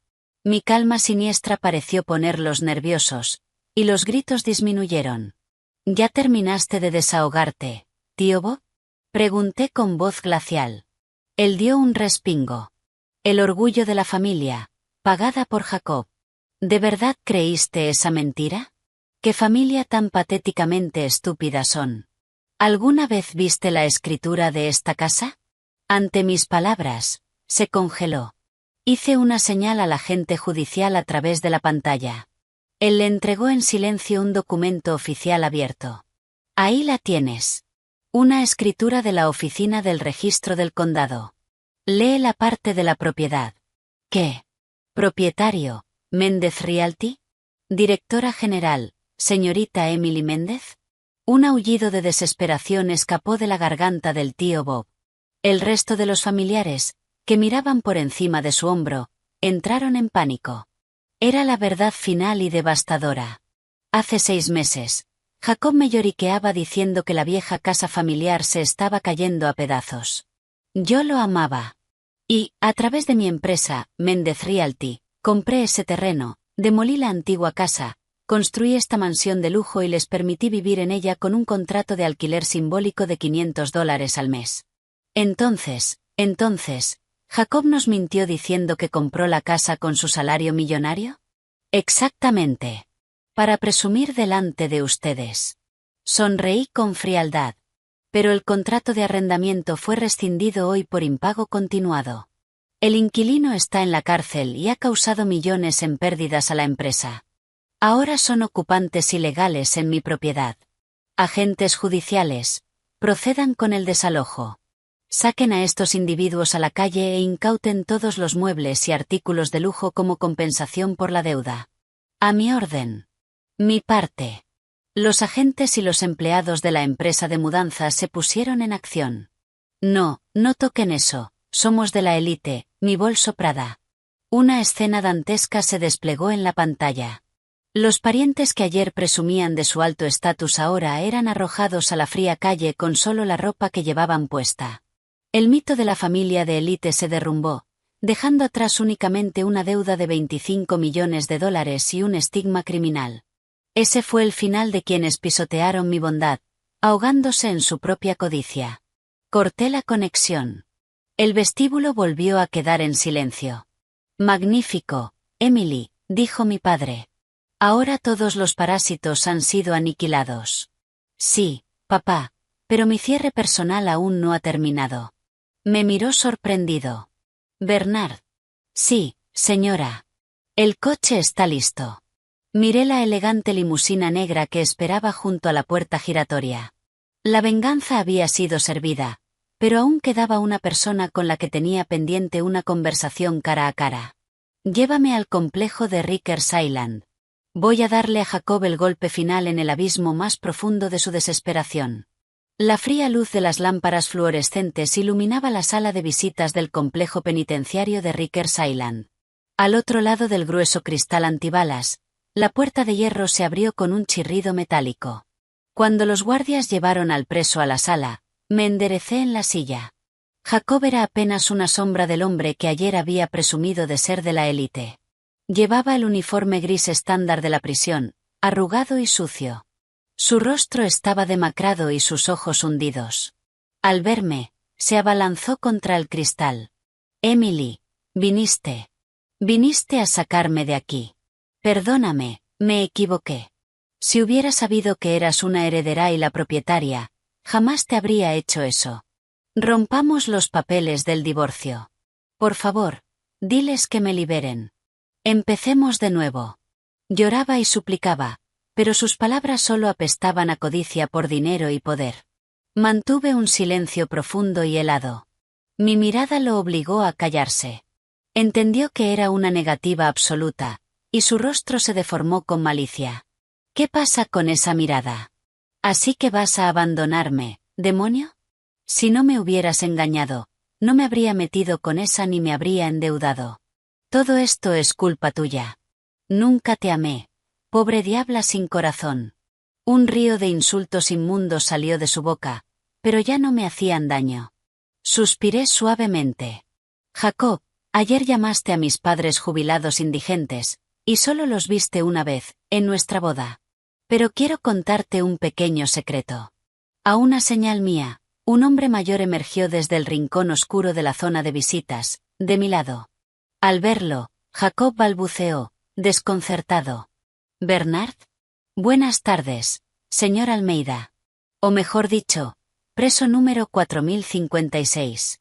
Mi calma siniestra pareció ponerlos nerviosos, y los gritos disminuyeron. ¿Ya terminaste de desahogarte, tío Bob? Pregunté con voz glacial. Él dio un respingo. El orgullo de la familia, pagada por Jacob. ¿De verdad creíste esa mentira? ¿Qué familia tan patéticamente estúpida son? ¿Alguna vez viste la escritura de esta casa? Ante mis palabras, se congeló. Hice una señal al agente judicial a través de la pantalla. Él le entregó en silencio un documento oficial abierto. Ahí la tienes. Una escritura de la oficina del registro del condado. Lee la parte de la propiedad. ¿Qué? Propietario, Méndez Realty. Directora general, señorita Emily Méndez. Un aullido de desesperación escapó de la garganta del tío Bob. El resto de los familiares, que miraban por encima de su hombro, entraron en pánico. Era la verdad final y devastadora. Hace 6 meses, Jacob me lloriqueaba diciendo que la vieja casa familiar se estaba cayendo a pedazos. Yo lo amaba. Y, a través de mi empresa, Méndez Realty, compré ese terreno, demolí la antigua casa, construí esta mansión de lujo y les permití vivir en ella con un contrato de alquiler simbólico de $500 al mes. Entonces, ¿Jacob nos mintió diciendo que compró la casa con su salario millonario? Exactamente. Para presumir delante de ustedes. Sonreí con frialdad. Pero el contrato de arrendamiento fue rescindido hoy por impago continuado. El inquilino está en la cárcel y ha causado millones en pérdidas a la empresa. Ahora son ocupantes ilegales en mi propiedad. Agentes judiciales, procedan con el desalojo. Saquen a estos individuos a la calle e incauten todos los muebles y artículos de lujo como compensación por la deuda. A mi orden. Mi parte. Los agentes y los empleados de la empresa de mudanzas se pusieron en acción. No toquen eso, somos de la élite, mi bolso Prada. Una escena dantesca se desplegó en la pantalla. Los parientes que ayer presumían de su alto estatus ahora eran arrojados a la fría calle con solo la ropa que llevaban puesta. El mito de la familia de élite se derrumbó, dejando atrás únicamente una deuda de $25 millones y un estigma criminal. Ese fue el final de quienes pisotearon mi bondad, ahogándose en su propia codicia. Corté la conexión. El vestíbulo volvió a quedar en silencio. Magnífico, Emily, dijo mi padre. Ahora todos los parásitos han sido aniquilados. Sí, papá, pero mi cierre personal aún no ha terminado. Me miró sorprendido. Bernard. Sí, señora. El coche está listo. Miré la elegante limusina negra que esperaba junto a la puerta giratoria. La venganza había sido servida, pero aún quedaba una persona con la que tenía pendiente una conversación cara a cara. Llévame al complejo de Rikers Island. Voy a darle a Jacob el golpe final en el abismo más profundo de su desesperación. La fría luz de las lámparas fluorescentes iluminaba la sala de visitas del complejo penitenciario de Rikers Island. Al otro lado del grueso cristal antibalas, la puerta de hierro se abrió con un chirrido metálico. Cuando los guardias llevaron al preso a la sala, me enderecé en la silla. Jacob era apenas una sombra del hombre que ayer había presumido de ser de la élite. Llevaba el uniforme gris estándar de la prisión, arrugado y sucio. Su rostro estaba demacrado y sus ojos hundidos. Al verme, se abalanzó contra el cristal. Emily, viniste a sacarme de aquí. Perdóname, me equivoqué. Si hubiera sabido que eras una heredera y la propietaria, jamás te habría hecho eso. Rompamos los papeles del divorcio. Por favor, diles que me liberen. Empecemos de nuevo. Lloraba y suplicaba, pero sus palabras solo apestaban a codicia por dinero y poder. Mantuve un silencio profundo y helado. Mi mirada lo obligó a callarse. Entendió que era una negativa absoluta, y su rostro se deformó con malicia. ¿Qué pasa con esa mirada? ¿Así que vas a abandonarme, demonio? Si no me hubieras engañado, no me habría metido con esa ni me habría endeudado. Todo esto es culpa tuya. Nunca te amé, pobre diabla sin corazón. Un río de insultos inmundos salió de su boca, pero ya no me hacían daño. Suspiré suavemente. Jacob, ayer llamaste a mis padres jubilados indigentes, y solo los viste una vez, en nuestra boda. Pero quiero contarte un pequeño secreto. A una señal mía, un hombre mayor emergió desde el rincón oscuro de la zona de visitas, de mi lado. Al verlo, Jacob balbuceó, desconcertado. ¿Bernard? Buenas tardes, señor Almeida. O mejor dicho, preso número 4056.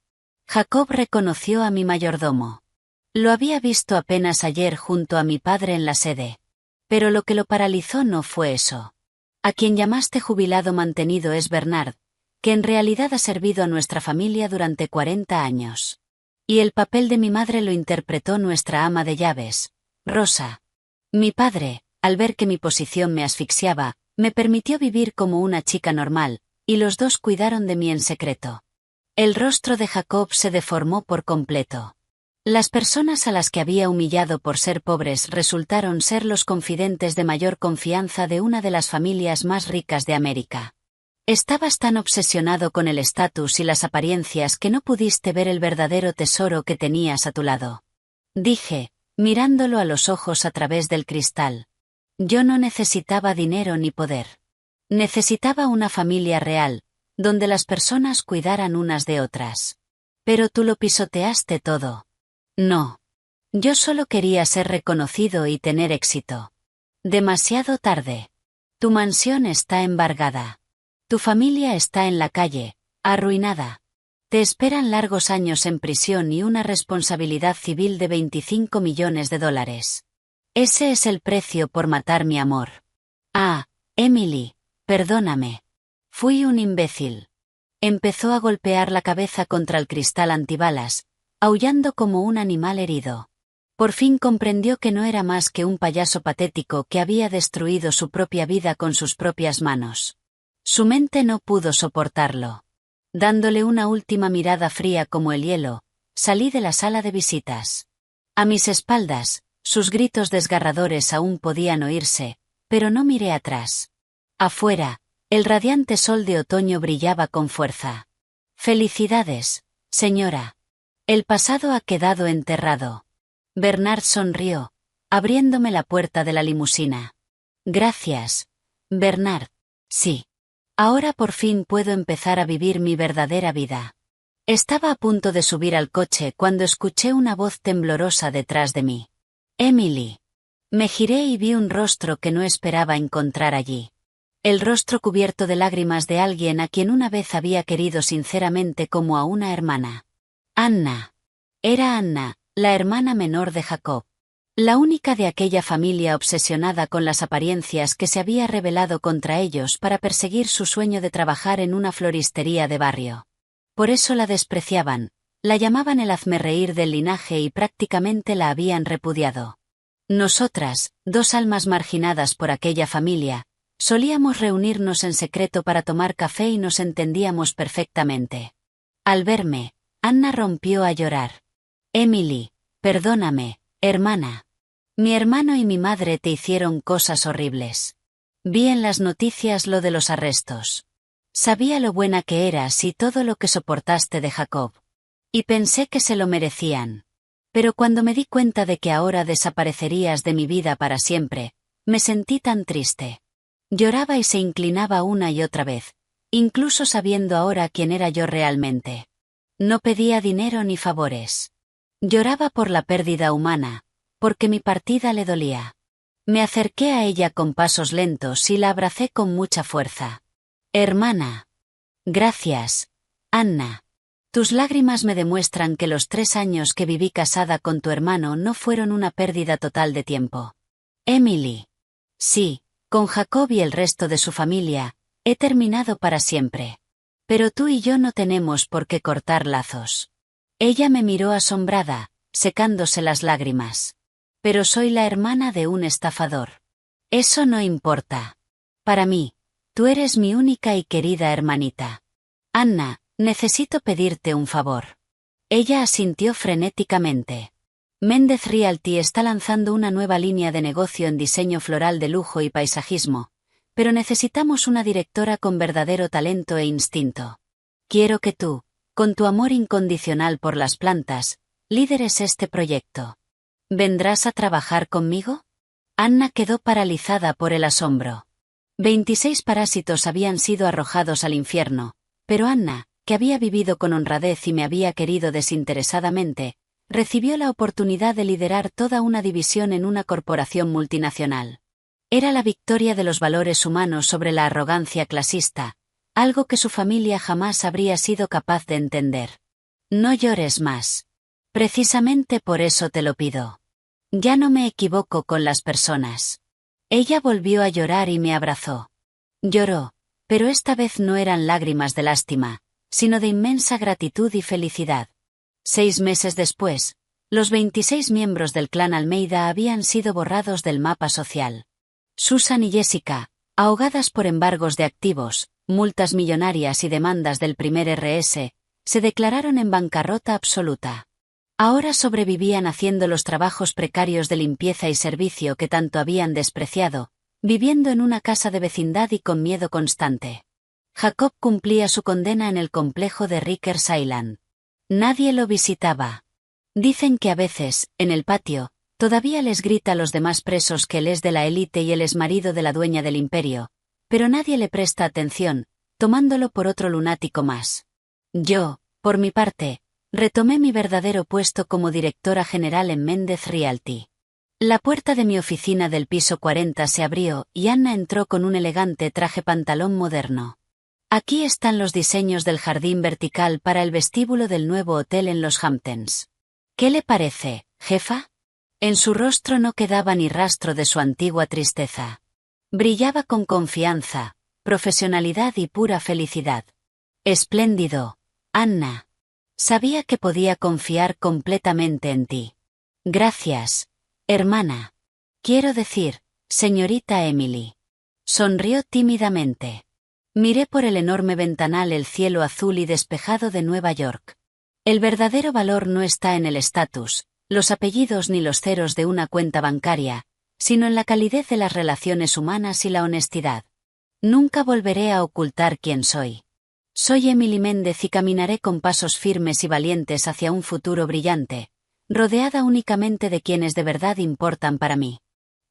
Jacob reconoció a mi mayordomo. Lo había visto apenas ayer junto a mi padre en la sede. Pero lo que lo paralizó no fue eso. A quien llamaste jubilado mantenido es Bernard, que en realidad ha servido a nuestra familia durante 40 años. Y el papel de mi madre lo interpretó nuestra ama de llaves, Rosa. Mi padre, al ver que mi posición me asfixiaba, me permitió vivir como una chica normal, y los dos cuidaron de mí en secreto. El rostro de Jacob se deformó por completo. Las personas a las que había humillado por ser pobres resultaron ser los confidentes de mayor confianza de una de las familias más ricas de América. Estabas tan obsesionado con el estatus y las apariencias que no pudiste ver el verdadero tesoro que tenías a tu lado. Dije, mirándolo a los ojos a través del cristal. Yo no necesitaba dinero ni poder. Necesitaba una familia real, donde las personas cuidaran unas de otras. Pero tú lo pisoteaste todo. No. Yo solo quería ser reconocido y tener éxito. Demasiado tarde. Tu mansión está embargada. Tu familia está en la calle, arruinada. Te esperan largos años en prisión y una responsabilidad civil de $25 millones. Ese es el precio por matar mi amor. Ah, Emily, perdóname. Fui un imbécil. Empezó a golpear la cabeza contra el cristal antibalas, aullando como un animal herido. Por fin comprendió que no era más que un payaso patético que había destruido su propia vida con sus propias manos. Su mente no pudo soportarlo. Dándole una última mirada fría como el hielo, salí de la sala de visitas. A mis espaldas, sus gritos desgarradores aún podían oírse, pero no miré atrás. Afuera, el radiante sol de otoño brillaba con fuerza. Felicidades, señora. El pasado ha quedado enterrado. Bernard sonrió, abriéndome la puerta de la limusina. Gracias, Bernard. Sí. Ahora por fin puedo empezar a vivir mi verdadera vida. Estaba a punto de subir al coche cuando escuché una voz temblorosa detrás de mí. Emily. Me giré y vi un rostro que no esperaba encontrar allí. El rostro cubierto de lágrimas de alguien a quien una vez había querido sinceramente como a una hermana. Anna. Era Anna, la hermana menor de Jacob. La única de aquella familia obsesionada con las apariencias que se había rebelado contra ellos para perseguir su sueño de trabajar en una floristería de barrio. Por eso la despreciaban, la llamaban el hazmerreír del linaje y prácticamente la habían repudiado. Nosotras, dos almas marginadas por aquella familia, solíamos reunirnos en secreto para tomar café y nos entendíamos perfectamente. Al verme, Anna rompió a llorar. Emily, perdóname, hermana. Mi hermano y mi madre te hicieron cosas horribles. Vi en las noticias lo de los arrestos. Sabía lo buena que eras y todo lo que soportaste de Jacob. Y pensé que se lo merecían. Pero cuando me di cuenta de que ahora desaparecerías de mi vida para siempre, me sentí tan triste. Lloraba y se inclinaba una y otra vez, incluso sabiendo ahora quién era yo realmente. No pedía dinero ni favores. Lloraba por la pérdida humana, porque mi partida le dolía. Me acerqué a ella con pasos lentos y la abracé con mucha fuerza. Hermana. Gracias, Anna. Tus lágrimas me demuestran que los 3 años que viví casada con tu hermano no fueron una pérdida total de tiempo. Emily. Sí, con Jacob y el resto de su familia, he terminado para siempre. Pero tú y yo no tenemos por qué cortar lazos. Ella me miró asombrada, secándose las lágrimas. Pero soy la hermana de un estafador. Eso no importa. Para mí, tú eres mi única y querida hermanita. Anna, necesito pedirte un favor. Ella asintió frenéticamente. Méndez Realty está lanzando una nueva línea de negocio en diseño floral de lujo y paisajismo, pero necesitamos una directora con verdadero talento e instinto. Quiero que tú, con tu amor incondicional por las plantas, lideres este proyecto. ¿Vendrás a trabajar conmigo? Anna quedó paralizada por el asombro. 26 parásitos habían sido arrojados al infierno, pero Anna, que había vivido con honradez y me había querido desinteresadamente, recibió la oportunidad de liderar toda una división en una corporación multinacional. Era la victoria de los valores humanos sobre la arrogancia clasista, algo que su familia jamás habría sido capaz de entender. No llores más. Precisamente por eso te lo pido. Ya no me equivoco con las personas. Ella volvió a llorar y me abrazó. Lloró, pero esta vez no eran lágrimas de lástima, sino de inmensa gratitud y felicidad. 6 meses después, los 26 miembros del clan Almeida habían sido borrados del mapa social. Susan y Jessica, ahogadas por embargos de activos, multas millonarias y demandas del primer RS, se declararon en bancarrota absoluta. Ahora sobrevivían haciendo los trabajos precarios de limpieza y servicio que tanto habían despreciado, viviendo en una casa de vecindad y con miedo constante. Jacob cumplía su condena en el complejo de Rikers Island. Nadie lo visitaba. Dicen que a veces, en el patio, todavía les grita a los demás presos que él es de la élite y él es marido de la dueña del imperio, pero nadie le presta atención, tomándolo por otro lunático más. Yo, por mi parte, retomé mi verdadero puesto como directora general en Méndez Realty. La puerta de mi oficina del piso 40 se abrió y Anna entró con un elegante traje pantalón moderno. Aquí están los diseños del jardín vertical para el vestíbulo del nuevo hotel en los Hamptons. ¿Qué le parece, jefa? En su rostro no quedaba ni rastro de su antigua tristeza. Brillaba con confianza, profesionalidad y pura felicidad. Espléndido, Anna. Sabía que podía confiar completamente en ti. Gracias, hermana. Quiero decir, señorita Emily. Sonrió tímidamente. Miré por el enorme ventanal el cielo azul y despejado de Nueva York. El verdadero valor no está en el estatus, los apellidos ni los ceros de una cuenta bancaria, sino en la calidez de las relaciones humanas y la honestidad. Nunca volveré a ocultar quién soy. Soy Emily Méndez y caminaré con pasos firmes y valientes hacia un futuro brillante, rodeada únicamente de quienes de verdad importan para mí.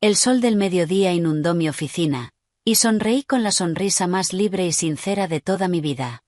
El sol del mediodía inundó mi oficina, y sonreí con la sonrisa más libre y sincera de toda mi vida.